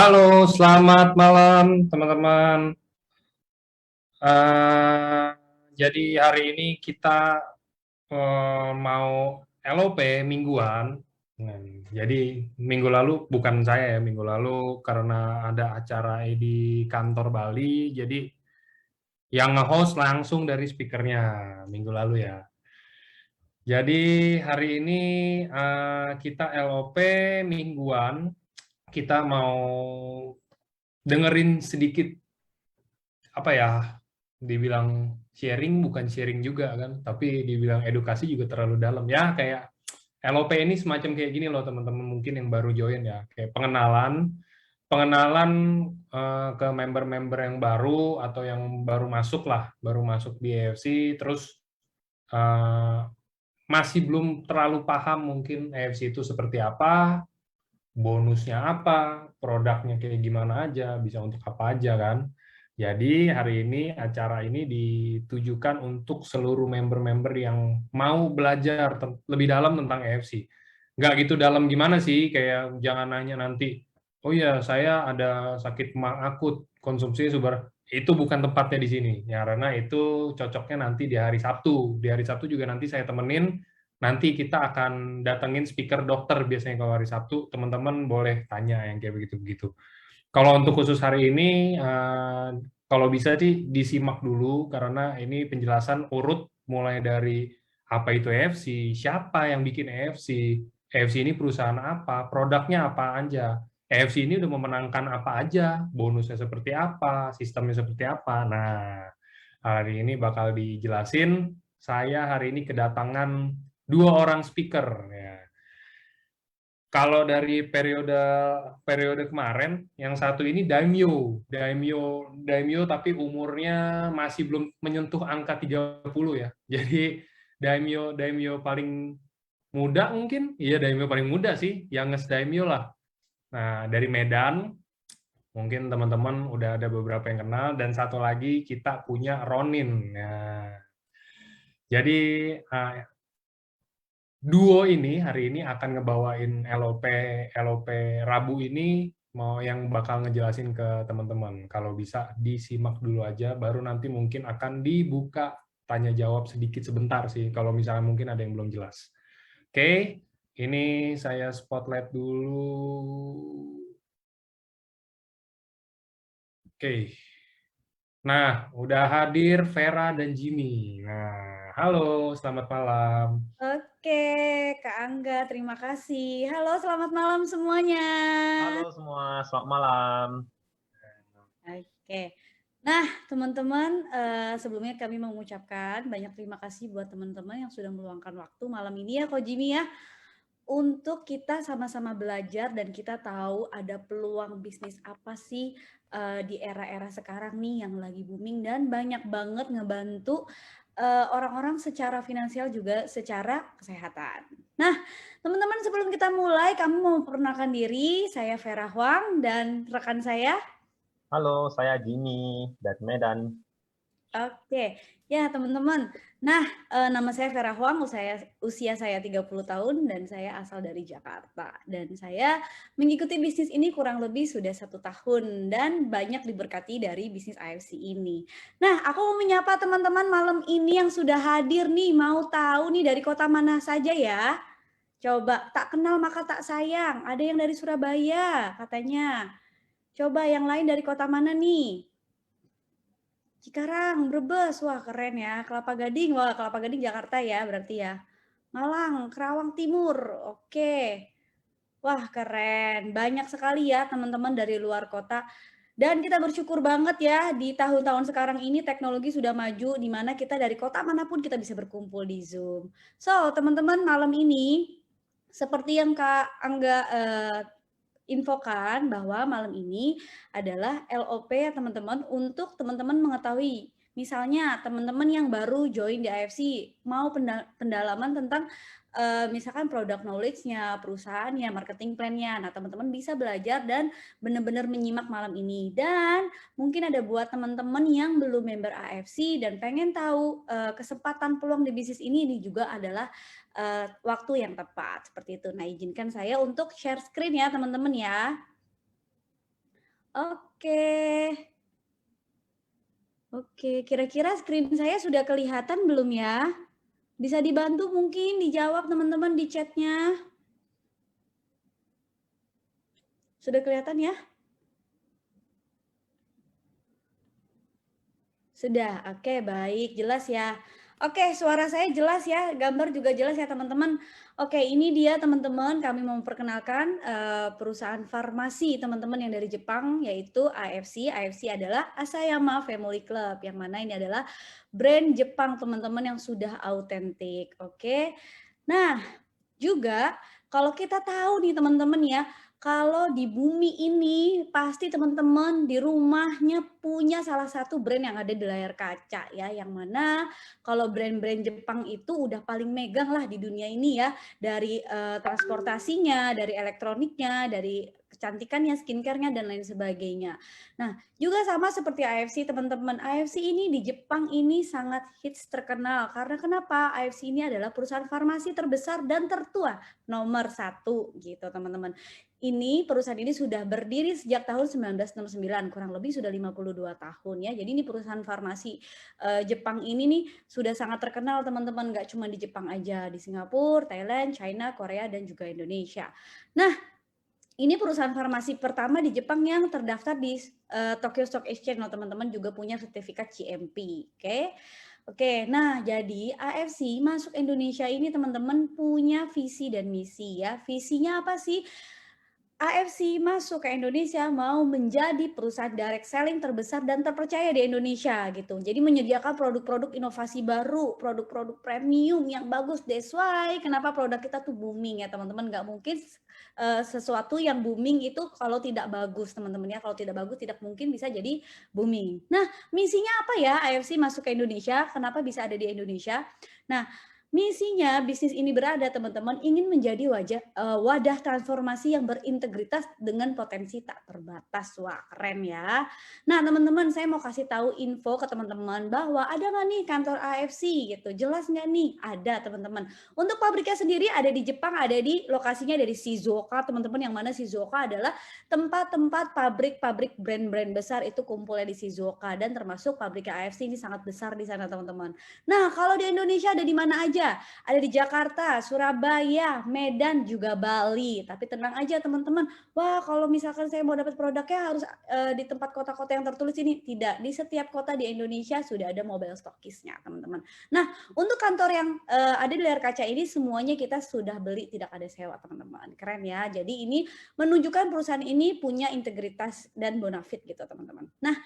Halo, selamat malam teman-teman. Eh, jadi hari ini kita mau LOP mingguan. Jadi minggu lalu bukan saya ya, minggu lalu karena ada acara di kantor Bali, jadi yang nge-host langsung dari speakernya minggu lalu ya. Jadi hari ini kita LOP mingguan, kita mau dengerin sedikit apa ya, dibilang sharing bukan sharing juga kan, tapi dibilang edukasi juga terlalu dalam ya. Kayak LOP ini semacam kayak gini loh teman-teman, mungkin yang baru join ya, kayak pengenalan pengenalan ke member-member yang baru atau yang baru masuk lah, baru masuk di EFC, terus eh, masih belum terlalu paham mungkin EFC itu seperti apa, bonusnya apa, produknya kayak gimana aja, bisa untuk apa aja kan. Jadi hari ini acara ini ditujukan untuk seluruh member-member yang mau belajar lebih dalam tentang EFC. Nggak gitu dalam gimana sih, kayak jangan nanya nanti, oh ya saya ada sakit mah akut, konsumsi subar. Itu bukan tempatnya di sini, ya, karena itu cocoknya nanti di hari Sabtu. Di hari Sabtu juga nanti saya temenin. Nanti kita akan datengin speaker dokter biasanya kalau hari Sabtu, teman-teman boleh tanya yang kayak begitu-begitu. Kalau untuk khusus hari ini, kalau bisa sih disimak dulu, karena ini penjelasan urut mulai dari apa itu EFC, siapa yang bikin EFC, EFC ini perusahaan apa, produknya apa aja, EFC ini udah memenangkan apa aja, bonusnya seperti apa, sistemnya seperti apa. Nah, hari ini bakal dijelasin. Saya hari ini kedatangan dua orang speaker ya. Kalau dari periode periode kemarin, yang satu ini Daimyo tapi umurnya masih belum menyentuh angka 30 ya. Jadi Daimyo paling muda mungkin, iya Daimyo paling muda sih, youngest Daimyo lah. Nah, dari Medan, mungkin teman-teman udah ada beberapa yang kenal, dan satu lagi kita punya Ronin. Nah, jadi duo ini hari ini akan ngebawain LOP Rabu ini, mau yang bakal ngejelasin ke teman-teman. Kalau bisa disimak dulu aja, baru nanti mungkin akan dibuka tanya jawab sedikit sebentar sih, kalau misalnya mungkin ada yang belum jelas. Oke, ini saya spotlight dulu. Oke. Nah, udah hadir Vera dan Jimmy. Nah, halo, selamat malam. Oke, Kak Angga, terima kasih. Halo, selamat malam semuanya. Halo semua, selamat malam. Oke. Nah, teman-teman, sebelumnya kami mengucapkan banyak terima kasih buat teman-teman yang sudah meluangkan waktu malam ini ya, Ko Jimmy ya, untuk kita sama-sama belajar dan kita tahu ada peluang bisnis apa sih di era-era sekarang nih yang lagi booming dan banyak banget ngebantu orang-orang secara finansial juga secara kesehatan. Nah, teman-teman sebelum kita mulai, kami mau memperkenalkan diri. Saya Vera Huang dan rekan saya. Halo, saya Jimmy dari Medan. Oke, ya teman-teman. Nah, nama saya Vera Huang, usia saya 30 tahun dan saya asal dari Jakarta. Dan saya mengikuti bisnis ini kurang lebih sudah 1 tahun dan banyak diberkati dari bisnis AFC ini. Nah, aku mau menyapa teman-teman malam ini yang sudah hadir nih, mau tahu nih dari kota mana saja ya? Coba, tak kenal maka tak sayang. Ada yang dari Surabaya katanya. Coba yang lain dari kota mana nih? Cikarang, Brebes, wah keren ya. Kelapa Gading, wah Kelapa Gading Jakarta ya berarti ya. Malang, Kerawang Timur, oke. Wah keren, banyak sekali ya teman-teman dari luar kota. Dan kita bersyukur banget ya di tahun-tahun sekarang ini teknologi sudah maju di mana kita dari kota manapun kita bisa berkumpul di Zoom. So teman-teman malam ini seperti yang Kak Angga infokan bahwa malam ini adalah LOP ya teman-teman, untuk teman-teman mengetahui misalnya teman-teman yang baru join di AFC mau pendalaman tentang misalkan product knowledge-nya, perusahaannya, marketing plan-nya. Nah, teman-teman bisa belajar dan benar-benar menyimak malam ini. Dan mungkin ada buat teman-teman yang belum member AFC dan pengen tahu kesempatan peluang di bisnis ini juga adalah waktu yang tepat seperti itu. Nah, izinkan saya untuk share screen ya teman-teman ya. Oke. Oke, kira-kira screen saya sudah kelihatan belum ya? Bisa dibantu mungkin dijawab teman-teman di chatnya. Sudah kelihatan ya? Sudah, oke baik, jelas ya. Oke, suara saya jelas ya, gambar juga jelas ya teman-teman. Oke, ini dia teman-teman, kami mau memperkenalkan perusahaan farmasi teman-teman yang dari Jepang, yaitu AFC. AFC adalah Asayama Family Club, yang mana ini adalah brand Jepang teman-teman yang sudah autentik. Oke, nah juga kalau kita tahu nih teman-teman ya, kalau di bumi ini pasti teman-teman di rumahnya punya salah satu brand yang ada di layar kaca ya, yang mana kalau brand-brand Jepang itu udah paling megang lah di dunia ini ya, dari transportasinya, dari elektroniknya, dari kecantikannya, skincare-nya dan lain sebagainya. Nah, juga sama seperti AFC teman-teman. AFC ini di Jepang ini sangat hits terkenal karena kenapa? AFC ini adalah perusahaan farmasi terbesar dan tertua nomor 1 gitu teman-teman. Ini perusahaan ini sudah berdiri sejak tahun 1969, kurang lebih sudah 52 tahun ya. Jadi ini perusahaan farmasi Jepang ini nih sudah sangat terkenal teman-teman, nggak cuma di Jepang aja, di Singapura, Thailand, China, Korea dan juga Indonesia. Nah, ini perusahaan farmasi pertama di Jepang yang terdaftar di Tokyo Stock Exchange loh teman-teman, juga punya sertifikat GMP. Oke, nah jadi AFC masuk Indonesia ini teman-teman punya visi dan misi ya. Visinya apa sih? AFC masuk ke Indonesia mau menjadi perusahaan direct selling terbesar dan terpercaya di Indonesia gitu. Jadi menyediakan produk-produk inovasi baru, produk-produk premium yang bagus. That's why kenapa produk kita tuh booming ya teman-teman. Nggak mungkin sesuatu yang booming itu kalau tidak bagus teman-teman ya. Kalau tidak bagus tidak mungkin bisa jadi booming. Nah, misinya apa ya AFC masuk ke Indonesia? Kenapa bisa ada di Indonesia? Nah, misinya bisnis ini berada teman-teman ingin menjadi wadah transformasi yang berintegritas dengan potensi tak terbatas. Wah, keren ya. Nah, teman-teman saya mau kasih tahu info ke teman-teman bahwa ada nggak nih kantor AFC gitu. Jelas nggak nih? Ada teman-teman. Untuk pabriknya sendiri ada di Jepang, ada di lokasinya dari Shizuoka teman-teman, yang mana Shizuoka adalah tempat-tempat pabrik-pabrik brand-brand besar itu kumpulnya di Shizuoka, dan termasuk pabrik AFC ini sangat besar di sana teman-teman. Nah, kalau di Indonesia ada di mana aja? Ada di Jakarta, Surabaya, Medan, juga Bali. Tapi tenang aja teman-teman. Wah, kalau misalkan saya mau dapat produknya harus di tempat kota-kota yang tertulis ini. Tidak, di setiap kota di Indonesia sudah ada mobile stockist-nya, teman-teman. Nah, untuk kantor yang ada di layar kaca ini semuanya kita sudah beli, tidak ada sewa, teman-teman. Keren ya. Jadi ini menunjukkan perusahaan ini punya integritas dan bonafit gitu, teman-teman. Nah,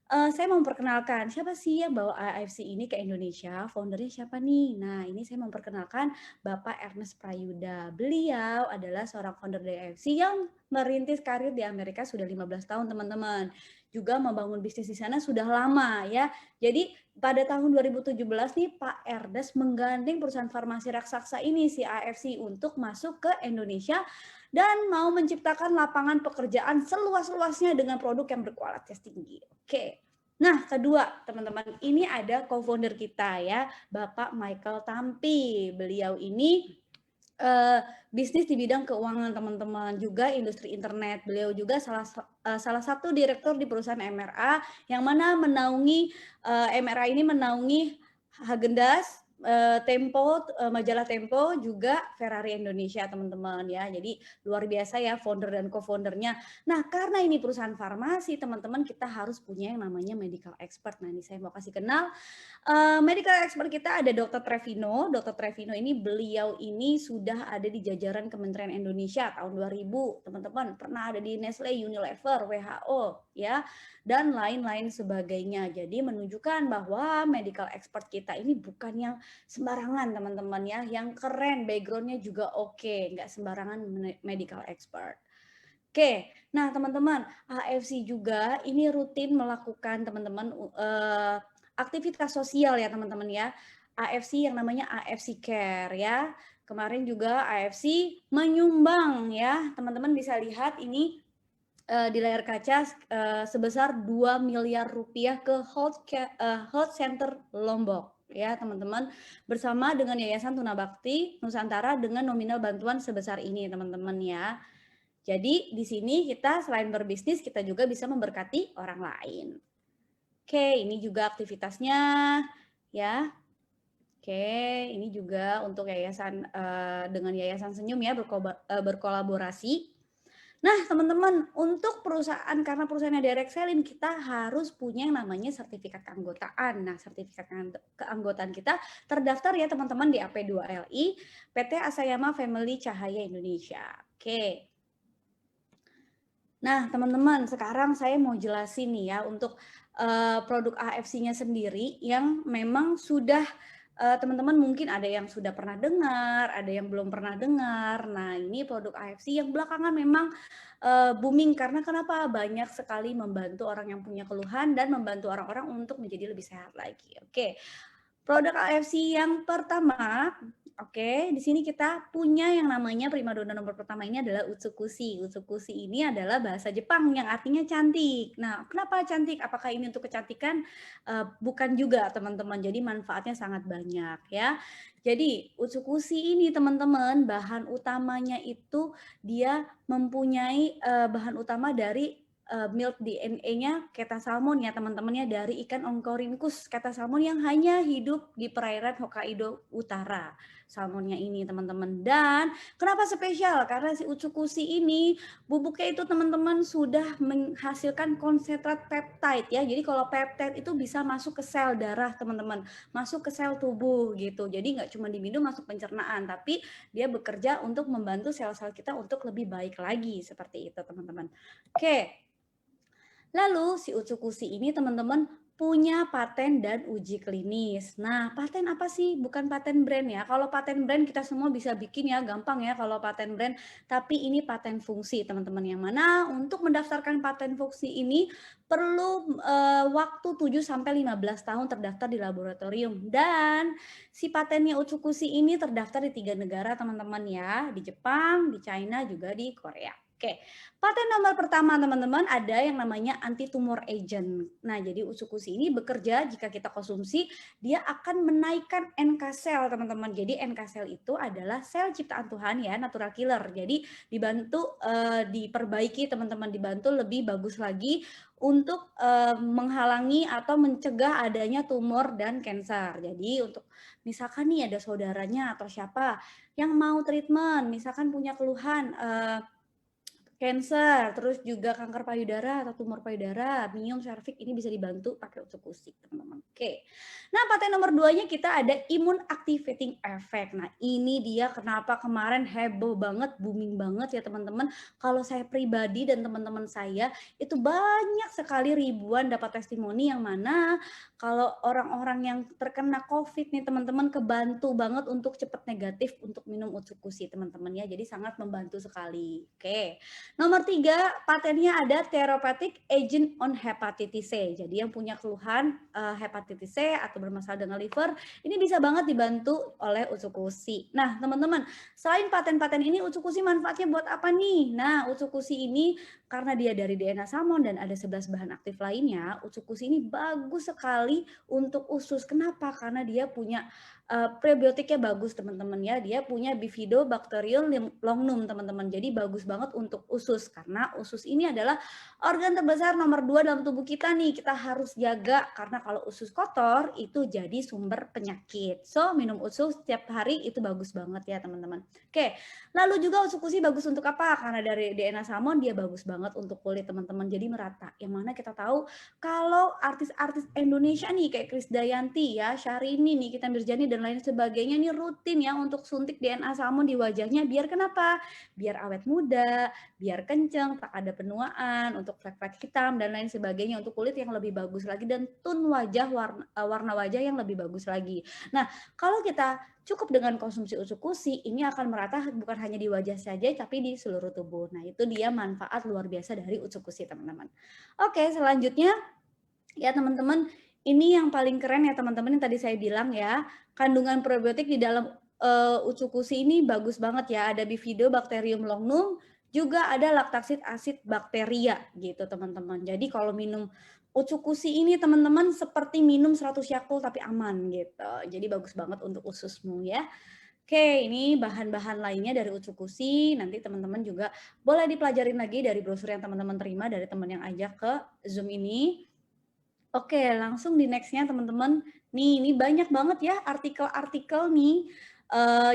saya mau memperkenalkan siapa sih yang bawa AFC ini ke Indonesia, foundernya siapa nih? Nah, ini saya memperkenalkan Bapak Ernest Prayuda. Beliau adalah seorang founder dari AFC yang merintis karir di Amerika sudah 15 tahun, teman-teman. Juga membangun bisnis di sana sudah lama ya. Jadi pada tahun 2017 nih Pak Ernest menggandeng perusahaan farmasi raksasa ini si AFC untuk masuk ke Indonesia dan mau menciptakan lapangan pekerjaan seluas-luasnya dengan produk yang berkualitas tinggi. Oke. Nah, kedua, teman-teman, ini ada co-founder kita ya, Bapak Michael Tampi. Beliau ini bisnis di bidang keuangan, teman-teman, juga industri internet. Beliau juga salah satu direktur di perusahaan MRA yang mana menaungi MRA ini menaungi Häagen-Dazs, Tempo, majalah Tempo, juga Ferrari Indonesia, teman-teman ya. Jadi luar biasa ya founder dan co-foundernya. Nah, karena ini perusahaan farmasi, teman-teman, kita harus punya yang namanya medical expert. Nah, ini saya mau kasih kenal. Medical expert kita ada Dr. Trevino. Dr. Trevino ini beliau ini sudah ada di jajaran Kementerian Indonesia tahun 2000, teman-teman. Pernah ada di Nestle, Unilever, WHO, ya, dan lain-lain sebagainya. Jadi menunjukkan bahwa medical expert kita ini bukan yang sembarangan, teman-teman ya, yang keren, backgroundnya juga oke, nggak sembarangan medical expert. Oke, nah teman-teman, AFC juga ini rutin melakukan teman-teman aktivitas sosial ya teman-teman ya. AFC yang namanya AFC Care ya. Kemarin juga AFC menyumbang ya, teman-teman bisa lihat ini di layar kaca sebesar 2 miliar rupiah ke Health Center Lombok ya teman-teman, bersama dengan Yayasan Tuna Bakti Nusantara dengan nominal bantuan sebesar ini teman-teman ya. Jadi di sini kita selain berbisnis, kita juga bisa memberkati orang lain. Oke, ini juga aktivitasnya ya. Oke, ini juga untuk yayasan dengan Yayasan Senyum ya berkolaborasi. Nah, teman-teman, untuk perusahaan karena perusahaannya direct selling, kita harus punya yang namanya sertifikat keanggotaan. Nah, sertifikat keanggotaan kita terdaftar ya teman-teman di AP2LI PT Asayama Family Cahaya Indonesia. Oke. Nah, teman-teman, sekarang saya mau jelasin nih ya untuk produk AFC-nya sendiri yang memang sudah teman-teman mungkin ada yang sudah pernah dengar, ada yang belum pernah dengar. Nah, ini produk AFC yang belakangan memang booming karena kenapa? Banyak sekali membantu orang yang punya keluhan dan membantu orang-orang untuk menjadi lebih sehat lagi. Oke. Produk AFC yang pertama, oke, di sini kita punya yang namanya primadona nomor pertama ini adalah Utsukushi. Utsukushi ini adalah bahasa Jepang yang artinya cantik. Nah, kenapa cantik? Apakah ini untuk kecantikan? Bukan juga, teman-teman. Jadi manfaatnya sangat banyak ya. Jadi Utsukushi ini teman-teman bahan utamanya itu dia mempunyai bahan utama dari milk DNA-nya keta salmon ya teman-teman ya, dari ikan Oncorhynchus keta salmon yang hanya hidup di perairan Hokkaido Utara. Salmonnya ini teman-teman. Dan kenapa spesial? Karena si Utsukushi ini bubuknya itu teman-teman sudah menghasilkan konsentrat peptide ya. Jadi kalau peptide itu bisa masuk ke sel darah teman-teman, masuk ke sel tubuh gitu. Jadi nggak cuma diminum masuk pencernaan, tapi dia bekerja untuk membantu sel-sel kita untuk lebih baik lagi seperti itu teman-teman. Oke. Lalu si Utsukushi ini teman-teman punya paten dan uji klinis. Nah, paten apa sih? Bukan paten brand ya. Kalau paten brand kita semua bisa bikin ya, gampang ya kalau paten brand. Tapi ini paten fungsi teman-teman, yang mana untuk mendaftarkan paten fungsi ini perlu waktu 7-15 tahun terdaftar di laboratorium. Dan si patennya Utsukushi ini terdaftar di 3 negara teman-teman ya, di Jepang, di China, juga di Korea. Oke, paten nomor pertama teman-teman ada yang namanya anti-tumor agent. Nah, jadi Utsukushi ini bekerja jika kita konsumsi, dia akan menaikkan NK cell teman-teman. Jadi NK cell itu adalah sel ciptaan Tuhan ya, natural killer. Jadi dibantu diperbaiki teman-teman, dibantu lebih bagus lagi untuk menghalangi atau mencegah adanya tumor dan kanker. Jadi untuk misalkan nih ada saudaranya atau siapa yang mau treatment, misalkan punya keluhan cancer, terus juga kanker payudara atau tumor payudara, miom, serviks, ini bisa dibantu pakai Utsukushi, teman-teman. Oke. Nah, paten nomor 2-nya kita ada immune activating effect. Nah, ini dia kenapa kemarin heboh banget, booming banget ya, teman-teman. Kalau saya pribadi dan teman-teman saya itu banyak sekali ribuan dapat testimoni yang mana kalau orang-orang yang terkena COVID nih, teman-teman, kebantu banget untuk cepat negatif untuk minum Utsukushi, teman-teman ya. Jadi sangat membantu sekali. Oke. Nomor 3, patennya ada therapeutic agent on hepatitis C. Jadi yang punya keluhan hepatitis C atau bermasalah dengan liver, ini bisa banget dibantu oleh Utsukushi. Nah, teman-teman, selain paten-paten ini, Utsukushi manfaatnya buat apa nih? Nah, Utsukushi ini karena dia dari DNA salmon dan ada 11 bahan aktif lainnya, Utsukushi ini bagus sekali untuk usus. Kenapa? Karena dia punya prebiotiknya bagus teman-teman ya, dia punya Bifidobacterium longnum teman-teman, jadi bagus banget untuk usus karena usus ini adalah organ terbesar nomor 2 dalam tubuh kita nih, kita harus jaga karena kalau usus kotor itu jadi sumber penyakit. So minum usus setiap hari itu bagus banget ya teman-teman. Oke, lalu juga Utsukushi bagus untuk apa? Karena dari DNA salmon dia bagus banget untuk kulit teman-teman, jadi merata. Yang mana kita tahu kalau artis-artis Indonesia nih kayak Krisdayanti ya, Syahrini, Nikita Mirzani dan lain sebagainya nih rutin ya untuk suntik DNA salmon di wajahnya, biar kenapa? Biar awet muda, biar kenceng, tak ada penuaan, untuk flek-flek hitam dan lain sebagainya, untuk kulit yang lebih bagus lagi dan tone wajah, warna wajah yang lebih bagus lagi. Nah, kalau kita cukup dengan konsumsi Utsukushi, ini akan merata bukan hanya di wajah saja tapi di seluruh tubuh. Nah, itu dia manfaat luar biasa dari Utsukushi, teman-teman. Oke, selanjutnya ya teman-teman, ini yang paling keren ya teman-teman yang tadi saya bilang ya, kandungan probiotik di dalam Utsukushi ini bagus banget ya, ada Bifidobacterium longnum, juga ada lactic acid bacteria gitu teman-teman. Jadi kalau minum Utsukushi ini teman-teman seperti minum 100 Yakult tapi aman gitu. Jadi bagus banget untuk ususmu ya. Oke, ini bahan-bahan lainnya dari Utsukushi. Nanti teman-teman juga boleh dipelajarin lagi dari brosur yang teman-teman terima dari teman yang ajak ke Zoom ini. Oke, langsung di next-nya teman-teman. Nih, ini banyak banget ya artikel-artikel nih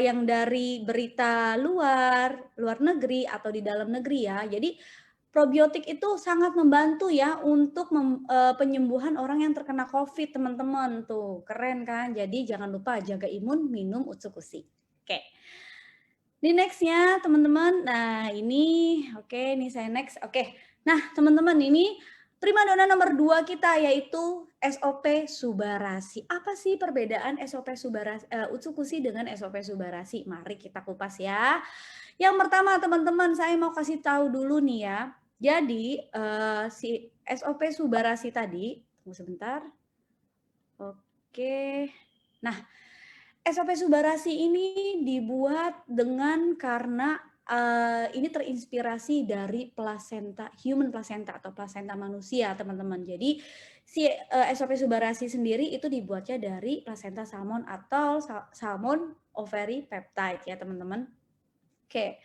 yang dari berita luar negeri atau di dalam negeri ya. Jadi probiotik itu sangat membantu ya untuk penyembuhan orang yang terkena COVID, teman-teman. Tuh, keren kan? Jadi jangan lupa jaga imun, minum Utsukushi. Oke. Di next-nya teman-teman. Nah, ini oke, ini saya next. Oke. Nah, teman-teman, ini primadona nomor 2 kita yaitu SOP Subarasi. Apa sih perbedaan SOP Subarasi Utsukushi dengan SOP Subarasi? Mari kita kupas ya. Yang pertama, teman-teman, saya mau kasih tahu dulu nih ya. Jadi, si SOP Subarasi tadi, tunggu sebentar. Oke. Nah, SOP Subarasi ini dibuat karena ini terinspirasi dari human placenta atau plasenta manusia, teman-teman. Jadi si SOP Subarasi sendiri itu dibuatnya dari plasenta salmon atau salmon ovary peptide ya, teman-teman. Oke.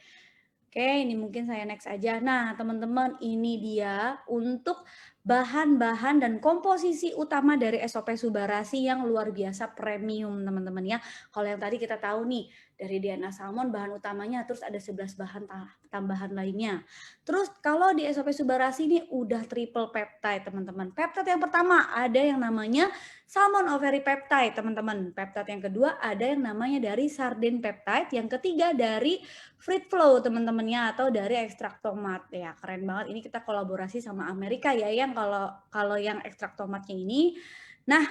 Oke, ini mungkin saya next aja. Nah, teman-teman, ini dia untuk bahan-bahan dan komposisi utama dari SOP Subarasi yang luar biasa premium, teman-teman ya. Kalau yang tadi kita tahu nih, dari DNA salmon bahan utamanya, terus ada 11 bahan tambahan lainnya. Terus kalau di SOP Subarasi ini udah triple peptide, teman-teman. Peptide yang pertama ada yang namanya salmon ovary peptide, teman-teman. Peptide yang kedua ada yang namanya dari sardine peptide. Yang ketiga dari fruit flow, teman-temannya, atau dari ekstrak tomat. Ya, keren banget. Ini kita kolaborasi sama Amerika ya, yang kalau yang ekstrak tomatnya ini. Nah,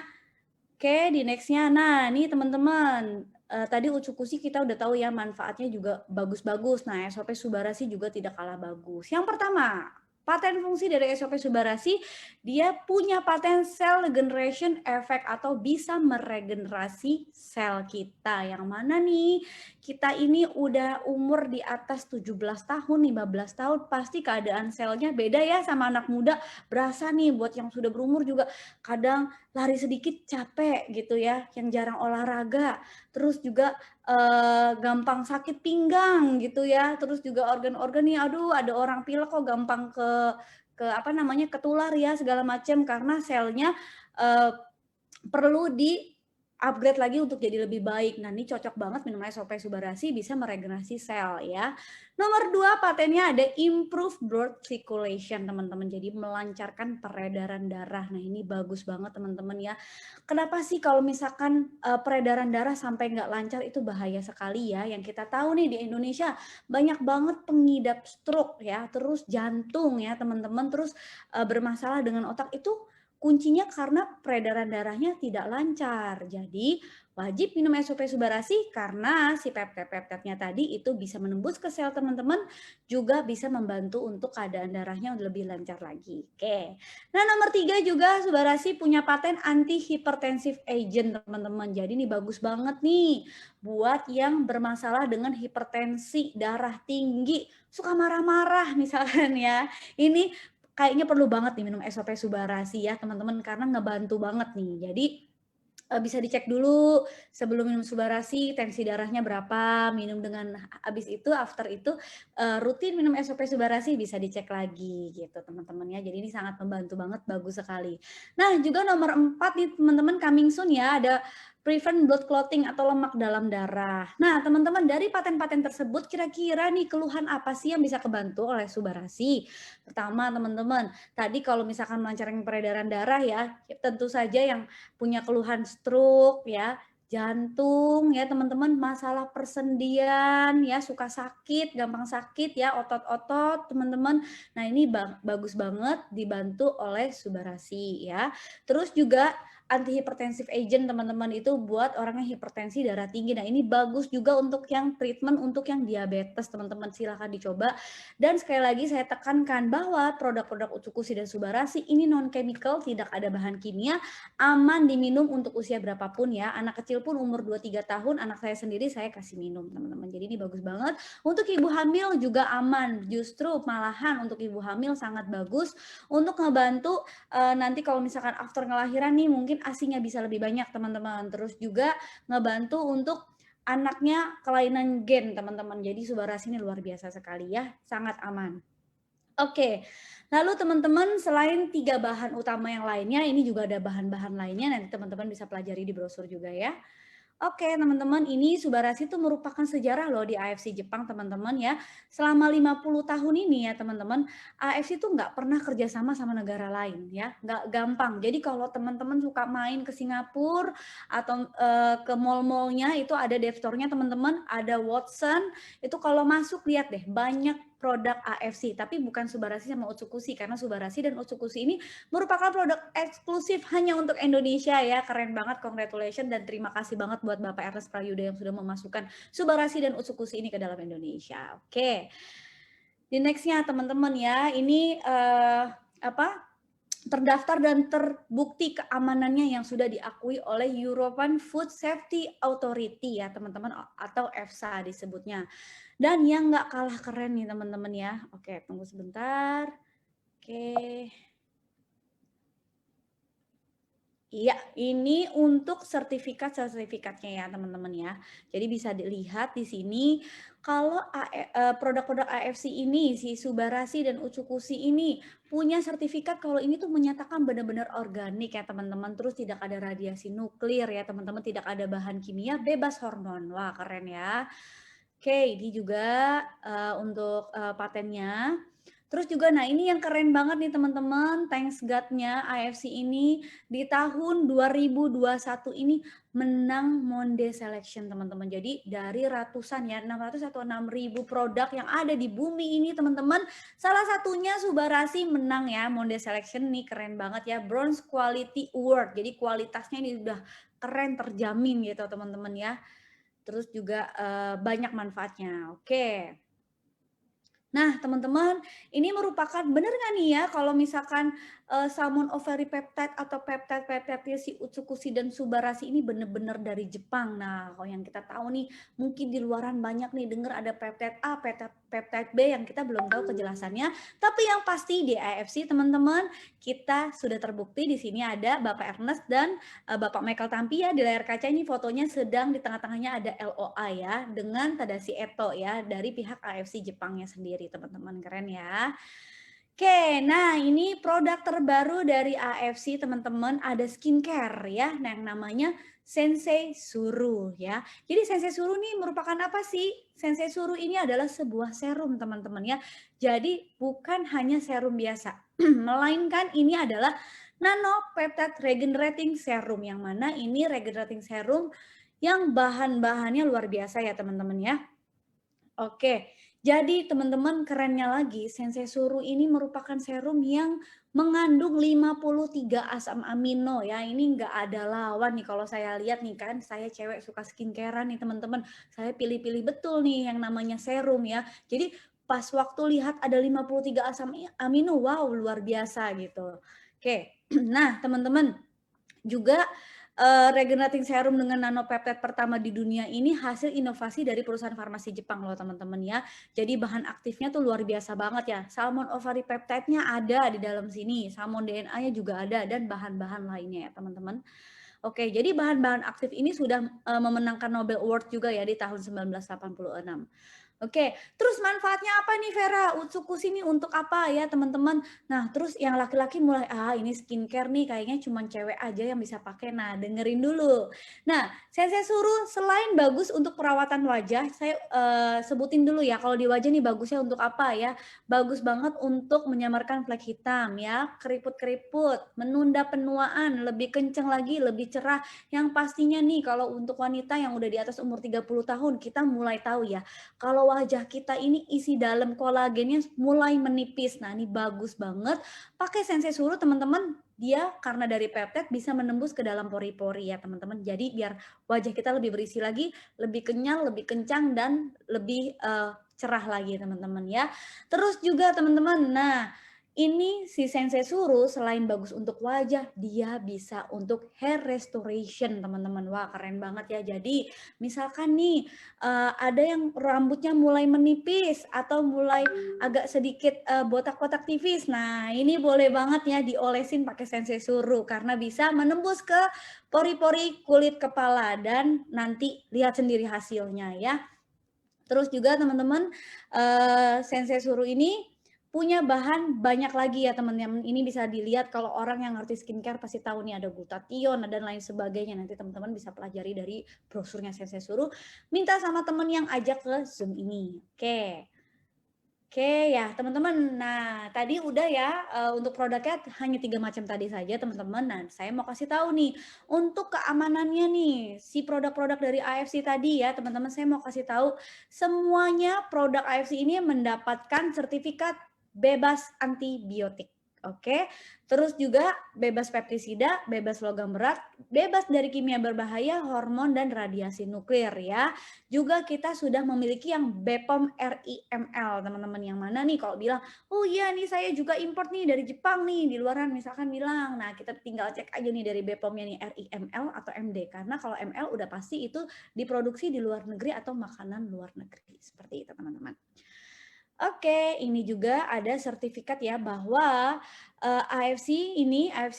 oke, di next-nya. Nah, ini teman-teman, tadi Utsukushi kita udah tahu ya manfaatnya juga bagus-bagus. Nah, SOP Subarasi juga tidak kalah bagus. Yang pertama, paten fungsi dari SOP Subarasi, dia punya paten cell regeneration effect atau bisa meregenerasi sel kita. Yang mana nih? Kita ini udah umur di atas 17 tahun, 15 tahun, pasti keadaan selnya beda ya sama anak muda. Berasa nih buat yang sudah berumur juga kadang lari sedikit capek gitu ya, yang jarang olahraga, terus juga gampang sakit pinggang gitu ya, terus juga organ-organ nih, aduh ada orang pilek kok gampang ke apa namanya ketular ya segala macam karena selnya perlu di upgrade lagi untuk jadi lebih baik. Nah, ini cocok banget minum SOP Subarasi bisa meregenerasi sel ya. Nomor 2 patennya ada improve blood circulation, teman-teman. Jadi melancarkan peredaran darah. Nah, ini bagus banget teman-teman ya. Kenapa sih kalau misalkan peredaran darah sampai nggak lancar itu bahaya sekali ya. Yang kita tahu nih di Indonesia banyak banget pengidap stroke ya, terus jantung ya teman-teman, terus bermasalah dengan otak itu kuncinya karena peredaran darahnya tidak lancar. Jadi wajib minum SOP Subarasi karena si peptide-peptidenya tadi itu bisa menembus ke sel teman-teman, juga bisa membantu untuk keadaan darahnya lebih lancar lagi. Oke. Nah, nomor 3 juga Subarasi punya paten anti-hypertensive agent, teman-teman. Jadi ini bagus banget nih buat yang bermasalah dengan hipertensi, darah tinggi, suka marah-marah misalkan ya. Ini kayaknya perlu banget nih minum SOP Subarasi ya teman-teman karena ngebantu banget nih. Jadi bisa dicek dulu sebelum minum Subarasi tensi darahnya berapa, minum dengan habis itu after itu rutin minum SOP Subarasi bisa dicek lagi gitu teman-teman ya. Jadi ini sangat membantu banget, bagus sekali. Nah, juga nomor 4 nih teman-teman coming soon ya, ada prevent blood clotting atau lemak dalam darah. Nah, teman-teman dari paten-paten tersebut kira-kira nih keluhan apa sih yang bisa kebantu oleh Subarasi? Pertama, teman-teman, tadi kalau misalkan melancarkan peredaran darah ya, tentu saja yang punya keluhan stroke ya, jantung ya teman-teman, masalah persendian ya, suka sakit, gampang sakit ya, otot-otot teman-teman. Nah, ini bagus banget dibantu oleh Subarasi ya. Terus juga antihipertensive agent teman-teman itu buat orang yang hipertensi darah tinggi. Nah, ini bagus juga untuk yang treatment untuk yang diabetes teman-teman, silahkan dicoba. Dan sekali lagi saya tekankan bahwa produk-produk Utsukushi dan Subarasi ini non chemical, tidak ada bahan kimia, aman diminum untuk usia berapapun ya. Anak kecil pun umur 2-3 tahun, anak saya sendiri saya kasih minum teman-teman. Jadi ini bagus banget. Untuk ibu hamil juga aman. Justru malahan untuk ibu hamil sangat bagus untuk ngebantu nanti kalau misalkan after ngelahiran nih mungkin ASI-nya bisa lebih banyak teman-teman. Terus juga ngebantu untuk anaknya kelainan gen teman-teman. Jadi Subarashi ini luar biasa sekali ya, sangat aman. Oke, lalu teman-teman selain 3 bahan utama yang lainnya, ini juga ada bahan-bahan lainnya, nanti teman-teman bisa pelajari di brosur juga ya. Oke teman-teman, ini Subarashi itu merupakan sejarah loh di AFC Jepang teman-teman ya. Selama 50 tahun ini ya teman-teman, AFC itu nggak pernah kerjasama sama negara lain ya, nggak gampang. Jadi kalau teman-teman suka main ke Singapura atau ke mall-mallnya itu ada Dev Store-nya teman-teman, ada Watson, itu kalau masuk lihat deh banyak produk AFC, tapi bukan Subarashi sama Utsukushi, karena Subarashi dan Utsukushi ini merupakan produk eksklusif hanya untuk Indonesia ya. Keren banget, congratulations dan terima kasih banget buat Bapak Ernest Prayuda yang sudah memasukkan Subarashi dan Utsukushi ini ke dalam Indonesia. Oke. Di nextnya teman-teman ya, ini terdaftar dan terbukti keamanannya yang sudah diakui oleh European Food Safety Authority ya teman-teman, atau EFSA disebutnya. Dan yang nggak kalah keren nih teman-teman ya. Oke, tunggu sebentar. Oke. Iya, ini untuk sertifikatnya ya teman-teman ya. Jadi bisa dilihat di sini kalau produk-produk AFC ini, si Subarashi dan Utsukushi ini punya sertifikat kalau ini tuh menyatakan benar-benar organik ya teman-teman. Terus tidak ada radiasi nuklir ya teman-teman, tidak ada bahan kimia, bebas hormon. Wah keren ya. Oke, ini juga untuk patennya. Terus juga, nah ini yang keren banget nih teman-teman, thanks God-nya AFC ini di tahun 2021 ini menang Monde Selection teman-teman. Jadi dari ratusan ya, 600 atau 6.000 produk yang ada di bumi ini teman-teman, salah satunya Subarashi menang ya Monde Selection nih, keren banget ya, Bronze Quality Award. Jadi kualitasnya ini udah keren, terjamin gitu teman-teman ya. Terus juga banyak manfaatnya. Oke. Nah, teman-teman, ini merupakan benar nggak nih ya kalau misalkan salmon ovary peptide atau peptide si Utsukushi dan Subarashi ini benar-benar dari Jepang. Nah, kalau yang kita tahu nih, mungkin di luaran banyak nih dengar ada peptide A, peptide B yang kita belum tahu kejelasannya. Tapi yang pasti di AFC, teman-teman, kita sudah terbukti di sini ada Bapak Ernest dan Bapak Michael Tampi ya. Di layar kaca ini fotonya sedang di tengah-tengahnya ada LOA ya dengan Tadashi Eto ya dari pihak AFC Jepangnya sendiri, teman-teman. Keren ya. Oke, nah ini produk terbaru dari AFC teman-teman, ada skincare ya, nah yang namanya Sensei Suru ya. Jadi Sensei Suru ini merupakan apa sih? Sensei Suru ini adalah sebuah serum teman-teman ya. Jadi bukan hanya serum biasa, melainkan ini adalah nano peptide regenerating serum, yang mana ini regenerating serum yang bahan-bahannya luar biasa ya teman-teman ya. Oke, jadi teman-teman kerennya lagi, Sensei Suru ini merupakan serum yang mengandung 53 asam amino ya. Ini nggak ada lawan nih kalau saya lihat nih kan, saya cewek suka skincarean nih teman-teman. Saya pilih-pilih betul nih yang namanya serum ya. Jadi pas waktu lihat ada 53 asam amino, wow luar biasa gitu. Oke, nah teman-teman juga regenerating serum dengan nanopeptide pertama di dunia ini hasil inovasi dari perusahaan farmasi Jepang loh teman-teman ya. Jadi bahan aktifnya tuh luar biasa banget ya. Salmon ovary peptide-nya ada di dalam sini, salmon DNA-nya juga ada, dan bahan-bahan lainnya ya teman-teman. Oke, jadi bahan-bahan aktif ini sudah memenangkan Nobel Award juga ya di tahun 1986. Oke, terus manfaatnya apa nih Vera? Utsukushi ini untuk apa ya teman-teman? Nah, terus yang laki-laki mulai, ini skincare nih kayaknya cuma cewek aja yang bisa pakai. Nah, dengerin dulu. Nah, Sensei Suru selain bagus untuk perawatan wajah, saya sebutin dulu ya, kalau di wajah nih bagusnya untuk apa ya? Bagus banget untuk menyamarkan flek hitam ya, keriput-keriput, menunda penuaan, lebih kenceng lagi, lebih cerah. Yang pastinya nih kalau untuk wanita yang udah di atas umur 30 tahun, kita mulai tahu ya, kalau wajah kita ini isi dalam kolagennya mulai menipis. Nah, ini bagus banget. Pakai Sensei Suru teman-teman, dia karena dari peptide bisa menembus ke dalam pori-pori ya teman-teman. Jadi biar wajah kita lebih berisi lagi, lebih kenyal, lebih kencang, dan lebih cerah lagi teman-teman ya. Terus juga teman-teman, nah ini si Sensei Suru selain bagus untuk wajah, dia bisa untuk hair restoration, teman-teman. Wah, keren banget ya. Jadi, misalkan nih ada yang rambutnya mulai menipis atau mulai agak sedikit botak-botak tipis. Nah, ini boleh banget ya diolesin pakai Sensei Suru karena bisa menembus ke pori-pori kulit kepala dan nanti lihat sendiri hasilnya ya. Terus juga teman-teman, Sensei Suru ini punya bahan banyak lagi ya teman-teman. Ini bisa dilihat kalau orang yang ngerti skincare pasti tahu nih ada glutathione dan lain sebagainya. Nanti teman-teman bisa pelajari dari brosurnya Sensei Suru. Minta sama teman yang ajak ke Zoom ini. Oke. Oke ya teman-teman, nah tadi udah ya untuk produknya hanya 3 macam tadi saja teman-teman. Nah saya mau kasih tahu nih untuk keamanannya nih si produk-produk dari AFC tadi ya teman-teman, saya mau kasih tahu semuanya produk AFC ini mendapatkan sertifikat bebas antibiotik. Oke, terus juga bebas pestisida, bebas logam berat, bebas dari kimia berbahaya, hormon dan radiasi nuklir ya. Juga kita sudah memiliki yang BPOM RIML, teman-teman, yang mana nih kalau bilang, oh iya nih saya juga import nih dari Jepang nih, di luaran misalkan bilang, nah kita tinggal cek aja nih dari BPOM-nya nih RIML atau MD, karena kalau ML udah pasti itu diproduksi di luar negeri atau makanan luar negeri, seperti itu teman-teman. Oke, ini juga ada sertifikat ya bahwa AFC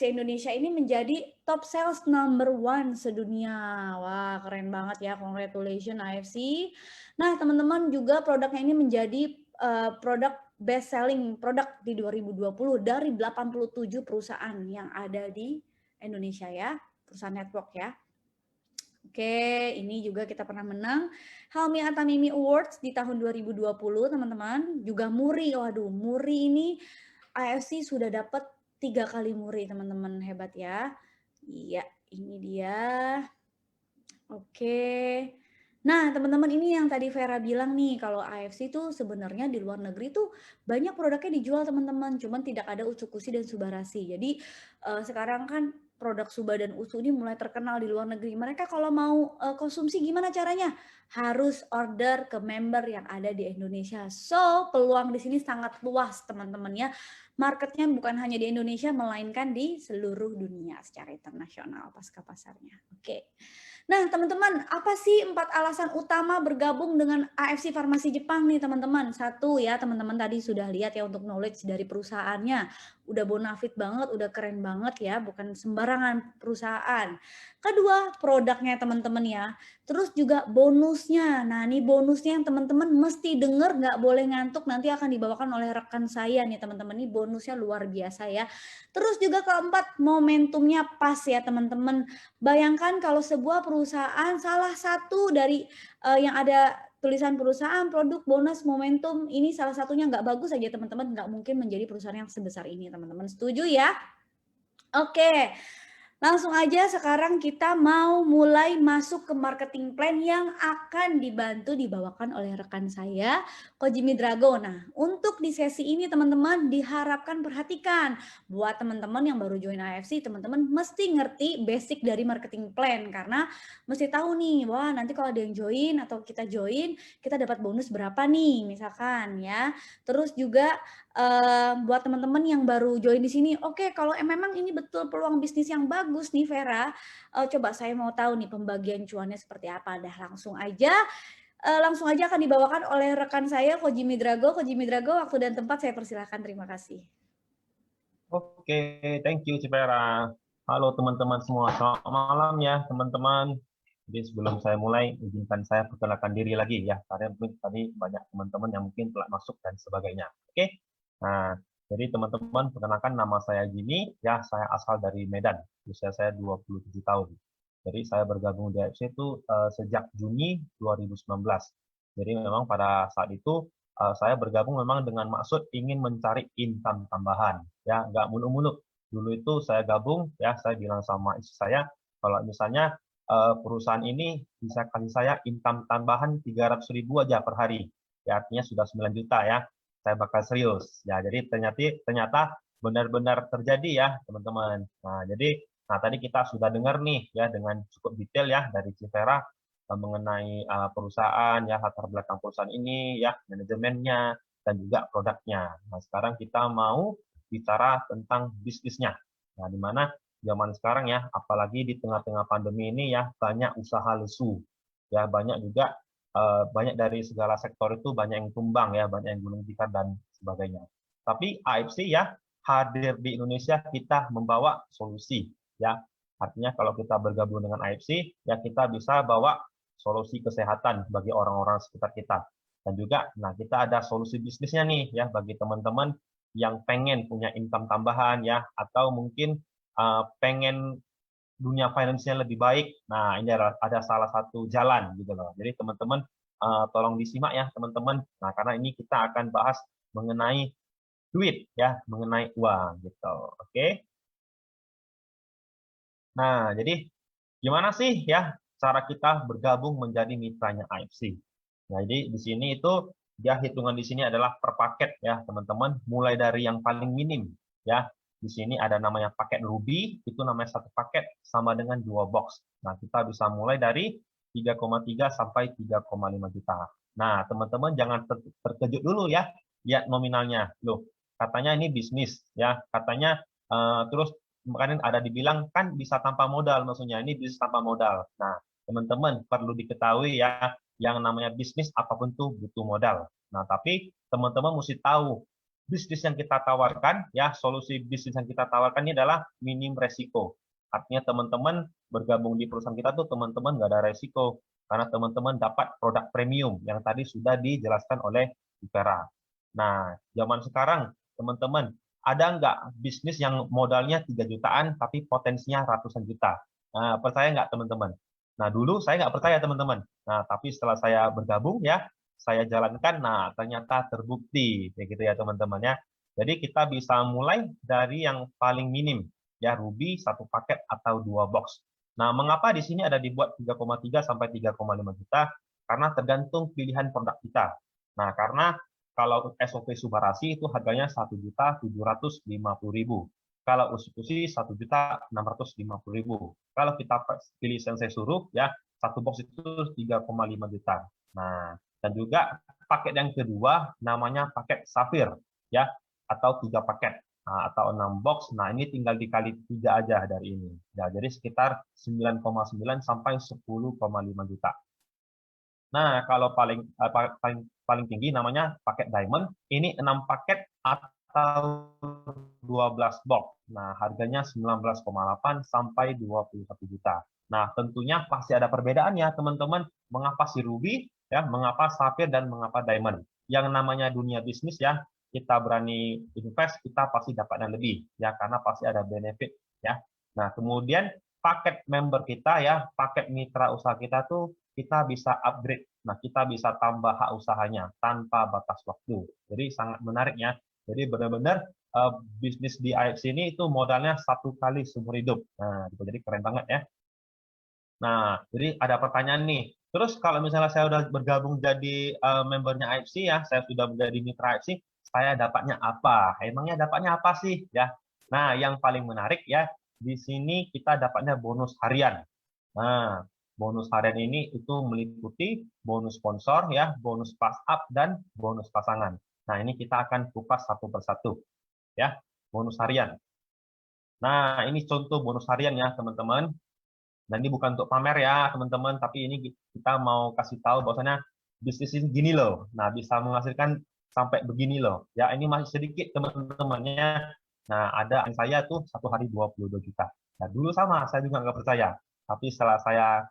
Indonesia ini menjadi top sales number 1 sedunia. Wah, keren banget ya. Congratulations AFC. Nah, teman-teman juga produknya ini menjadi produk best selling produk di 2020 dari 87 perusahaan yang ada di Indonesia ya, perusahaan network ya. Oke, ini juga kita pernah menang Helmi Atamimi Awards di tahun 2020, teman-teman. Juga Muri, waduh, Muri ini AFC sudah dapat 3 kali Muri, teman-teman, hebat ya. Iya, ini dia. Oke. Nah, teman-teman, ini yang tadi Vera bilang nih, kalau AFC itu sebenarnya di luar negeri tuh banyak produknya dijual, teman-teman, cuman tidak ada Utsukushi dan Subarasi. Jadi sekarang kan produk Suba dan Utsu ini mulai terkenal di luar negeri. Mereka kalau mau konsumsi gimana caranya? Harus order ke member yang ada di Indonesia. So, peluang di sini sangat luas, teman-teman ya. Marketnya bukan hanya di Indonesia, melainkan di seluruh dunia secara internasional pasca pasarnya. Oke. Nah, teman-teman, apa sih 4 alasan utama bergabung dengan AFC Farmasi Jepang nih, teman-teman? 1 ya, teman-teman tadi sudah lihat ya untuk knowledge dari perusahaannya. Udah bonafit banget, udah keren banget ya, bukan sembarangan perusahaan. Kedua, produknya teman-teman ya. Terus juga bonusnya. Nah, ini bonusnya yang teman-teman mesti denger, nggak boleh ngantuk, nanti akan dibawakan oleh rekan saya nih, teman-teman. Ini bonusnya luar biasa ya. Terus juga keempat, momentumnya pas ya, teman-teman. Bayangkan kalau sebuah perusahaan salah satu dari yang ada tulisan perusahaan, produk, bonus, momentum, ini salah satunya nggak bagus aja teman-teman, nggak mungkin menjadi perusahaan yang sebesar ini teman-teman. Setuju ya? Oke. Langsung aja sekarang kita mau mulai masuk ke marketing plan yang akan dibawakan oleh rekan saya, Kojimi Drago. Nah, untuk di sesi ini teman-teman diharapkan perhatikan buat teman-teman yang baru join AFC, teman-teman mesti ngerti basic dari marketing plan karena mesti tahu nih, wah nanti kalau ada yang join atau kita join, kita dapat bonus berapa nih misalkan ya. Terus juga buat teman-teman yang baru join di sini, oke kalau memang ini betul peluang bisnis yang bagus nih Vera, coba saya mau tahu nih pembagian cuannya seperti apa. Dah langsung aja akan dibawakan oleh rekan saya Kojimi Drago. Kojimi Drago, waktu dan tempat saya persilahkan. Terima kasih. Oke, thank you Cipera. Halo teman-teman semua, selamat malam ya teman-teman. Jadi sebelum saya mulai, izinkan saya perkenalkan diri lagi ya, karena mungkin tadi banyak teman-teman yang mungkin telah masuk dan sebagainya. Oke, nah jadi teman-teman perkenalkan nama saya Jimmy, ya saya asal dari Medan, usia saya 27 tahun. Jadi saya bergabung di AFC itu sejak Juni 2019. Jadi memang pada saat itu saya bergabung memang dengan maksud ingin mencari income tambahan, ya nggak muluk-muluk. Dulu itu saya gabung, ya saya bilang sama istri saya, kalau misalnya perusahaan ini bisa kasih saya income tambahan 300.000 aja per hari, ya artinya sudah 9 juta ya, saya bakal serius. Ya jadi ternyata benar-benar terjadi ya teman-teman. Nah tadi kita sudah dengar nih ya dengan cukup detail ya dari Civera mengenai perusahaan ya, latar belakang perusahaan ini ya, manajemennya dan juga produknya. Nah sekarang kita mau bicara tentang bisnisnya. Nah, di mana zaman sekarang ya, apalagi di tengah-tengah pandemi ini ya, banyak usaha lesu. Ya, banyak juga banyak dari segala sektor itu banyak yang tumbang ya, banyak yang gulung tikar dan sebagainya. Tapi AFC ya hadir di Indonesia, kita membawa solusi ya. Artinya kalau kita bergabung dengan AFC ya, kita bisa bawa solusi kesehatan bagi orang-orang sekitar kita. Dan juga nah kita ada solusi bisnisnya nih ya bagi teman-teman yang pengen punya income tambahan ya, atau mungkin pengen dunia finansial lebih baik. Nah, ini ada salah satu jalan gitu loh. Jadi teman-teman tolong disimak ya teman-teman. Nah, karena ini kita akan bahas mengenai duit ya, mengenai uang gitu. Oke. Nah, jadi gimana sih ya cara kita bergabung menjadi mitranya AFC? Nah, jadi di sini itu dia hitungan di sini adalah per paket ya, teman-teman, mulai dari yang paling minim ya. Di sini ada namanya paket Ruby, itu namanya satu paket sama dengan 2 box. Nah, kita bisa mulai dari 3,3 sampai 3,5 juta. Nah, teman-teman jangan terkejut dulu ya, lihat nominalnya. Loh, katanya ini bisnis ya, katanya terus kemarin ada dibilang kan bisa tanpa modal, maksudnya ini bisnis tanpa modal. Nah, teman-teman perlu diketahui ya, yang namanya bisnis apapun tuh butuh modal. Nah, tapi teman-teman mesti tahu bisnis yang kita tawarkan ya, solusi bisnis yang kita tawarkan ini adalah minim resiko. Artinya teman-teman bergabung di perusahaan kita tuh teman-teman nggak ada resiko karena teman-teman dapat produk premium yang tadi sudah dijelaskan oleh Vera. Nah, zaman sekarang teman-teman ada nggak bisnis yang modalnya 3 jutaan tapi potensinya ratusan juta? Nah, percaya nggak teman-teman? Nah, dulu saya nggak percaya teman-teman. Nah, tapi setelah saya bergabung ya, saya jalankan, nah ternyata terbukti, kayak gitu ya teman-teman ya. Jadi kita bisa mulai dari yang paling minim, ya Ruby satu paket atau 2 box. Nah, mengapa di sini ada dibuat 3,3 sampai 3,5 juta? Karena tergantung pilihan produk kita. Nah, karena kalau SOP Subarasi itu harganya 1.750.000. Kalau Usukushi 1.650.000. Kalau kita pilih Sensei Suruh ya, satu box itu 3,5 juta. Nah, dan juga paket yang kedua namanya paket Safir ya, atau 3 paket. Nah, atau 6 box. Nah, ini tinggal dikali 3 aja dari ini. Ya, jadi sekitar 9,9 sampai 10,5 juta. Nah, kalau paling tinggi namanya paket Diamond. Ini 6 paket atau 12 box. Nah, harganya 19,8 sampai 21 juta. Nah, tentunya pasti ada perbedaan ya, teman-teman. Mengapa si Ruby, ya, mengapa Sapphire dan mengapa Diamond? Yang namanya dunia bisnis ya, kita berani invest, kita pasti dapatnya lebih ya, karena pasti ada benefit ya. Nah, kemudian paket member kita ya, paket mitra usaha kita tuh kita bisa upgrade. Nah, kita bisa tambah hak usahanya tanpa batas waktu. Jadi sangat menarik ya. Jadi benar-benar bisnis di AFC ini itu modalnya 1 kali seumur hidup. Nah, gitu. Jadi keren banget ya. Nah, jadi ada pertanyaan nih. Terus kalau misalnya saya udah bergabung jadi membernya AFC ya, saya sudah menjadi mitra AFC, saya dapatnya apa? Emangnya dapatnya apa sih? Ya. Nah, yang paling menarik ya, di sini kita dapatnya bonus harian. Nah, bonus harian ini itu meliputi bonus sponsor ya, bonus pass up dan bonus pasangan. Nah, ini kita akan kupas satu persatu ya, bonus harian. Nah, ini contoh bonus harian ya, teman-teman. Dan ini bukan untuk pamer ya, teman-teman, tapi ini kita mau kasih tahu bahwasanya bisnis ini gini loh. Nah, bisa menghasilkan sampai begini loh. Ya, ini masih sedikit teman-temannya. Nah, ada yang saya tuh satu hari 22 juta. Nah, dulu sama, saya juga nggak percaya. Tapi setelah saya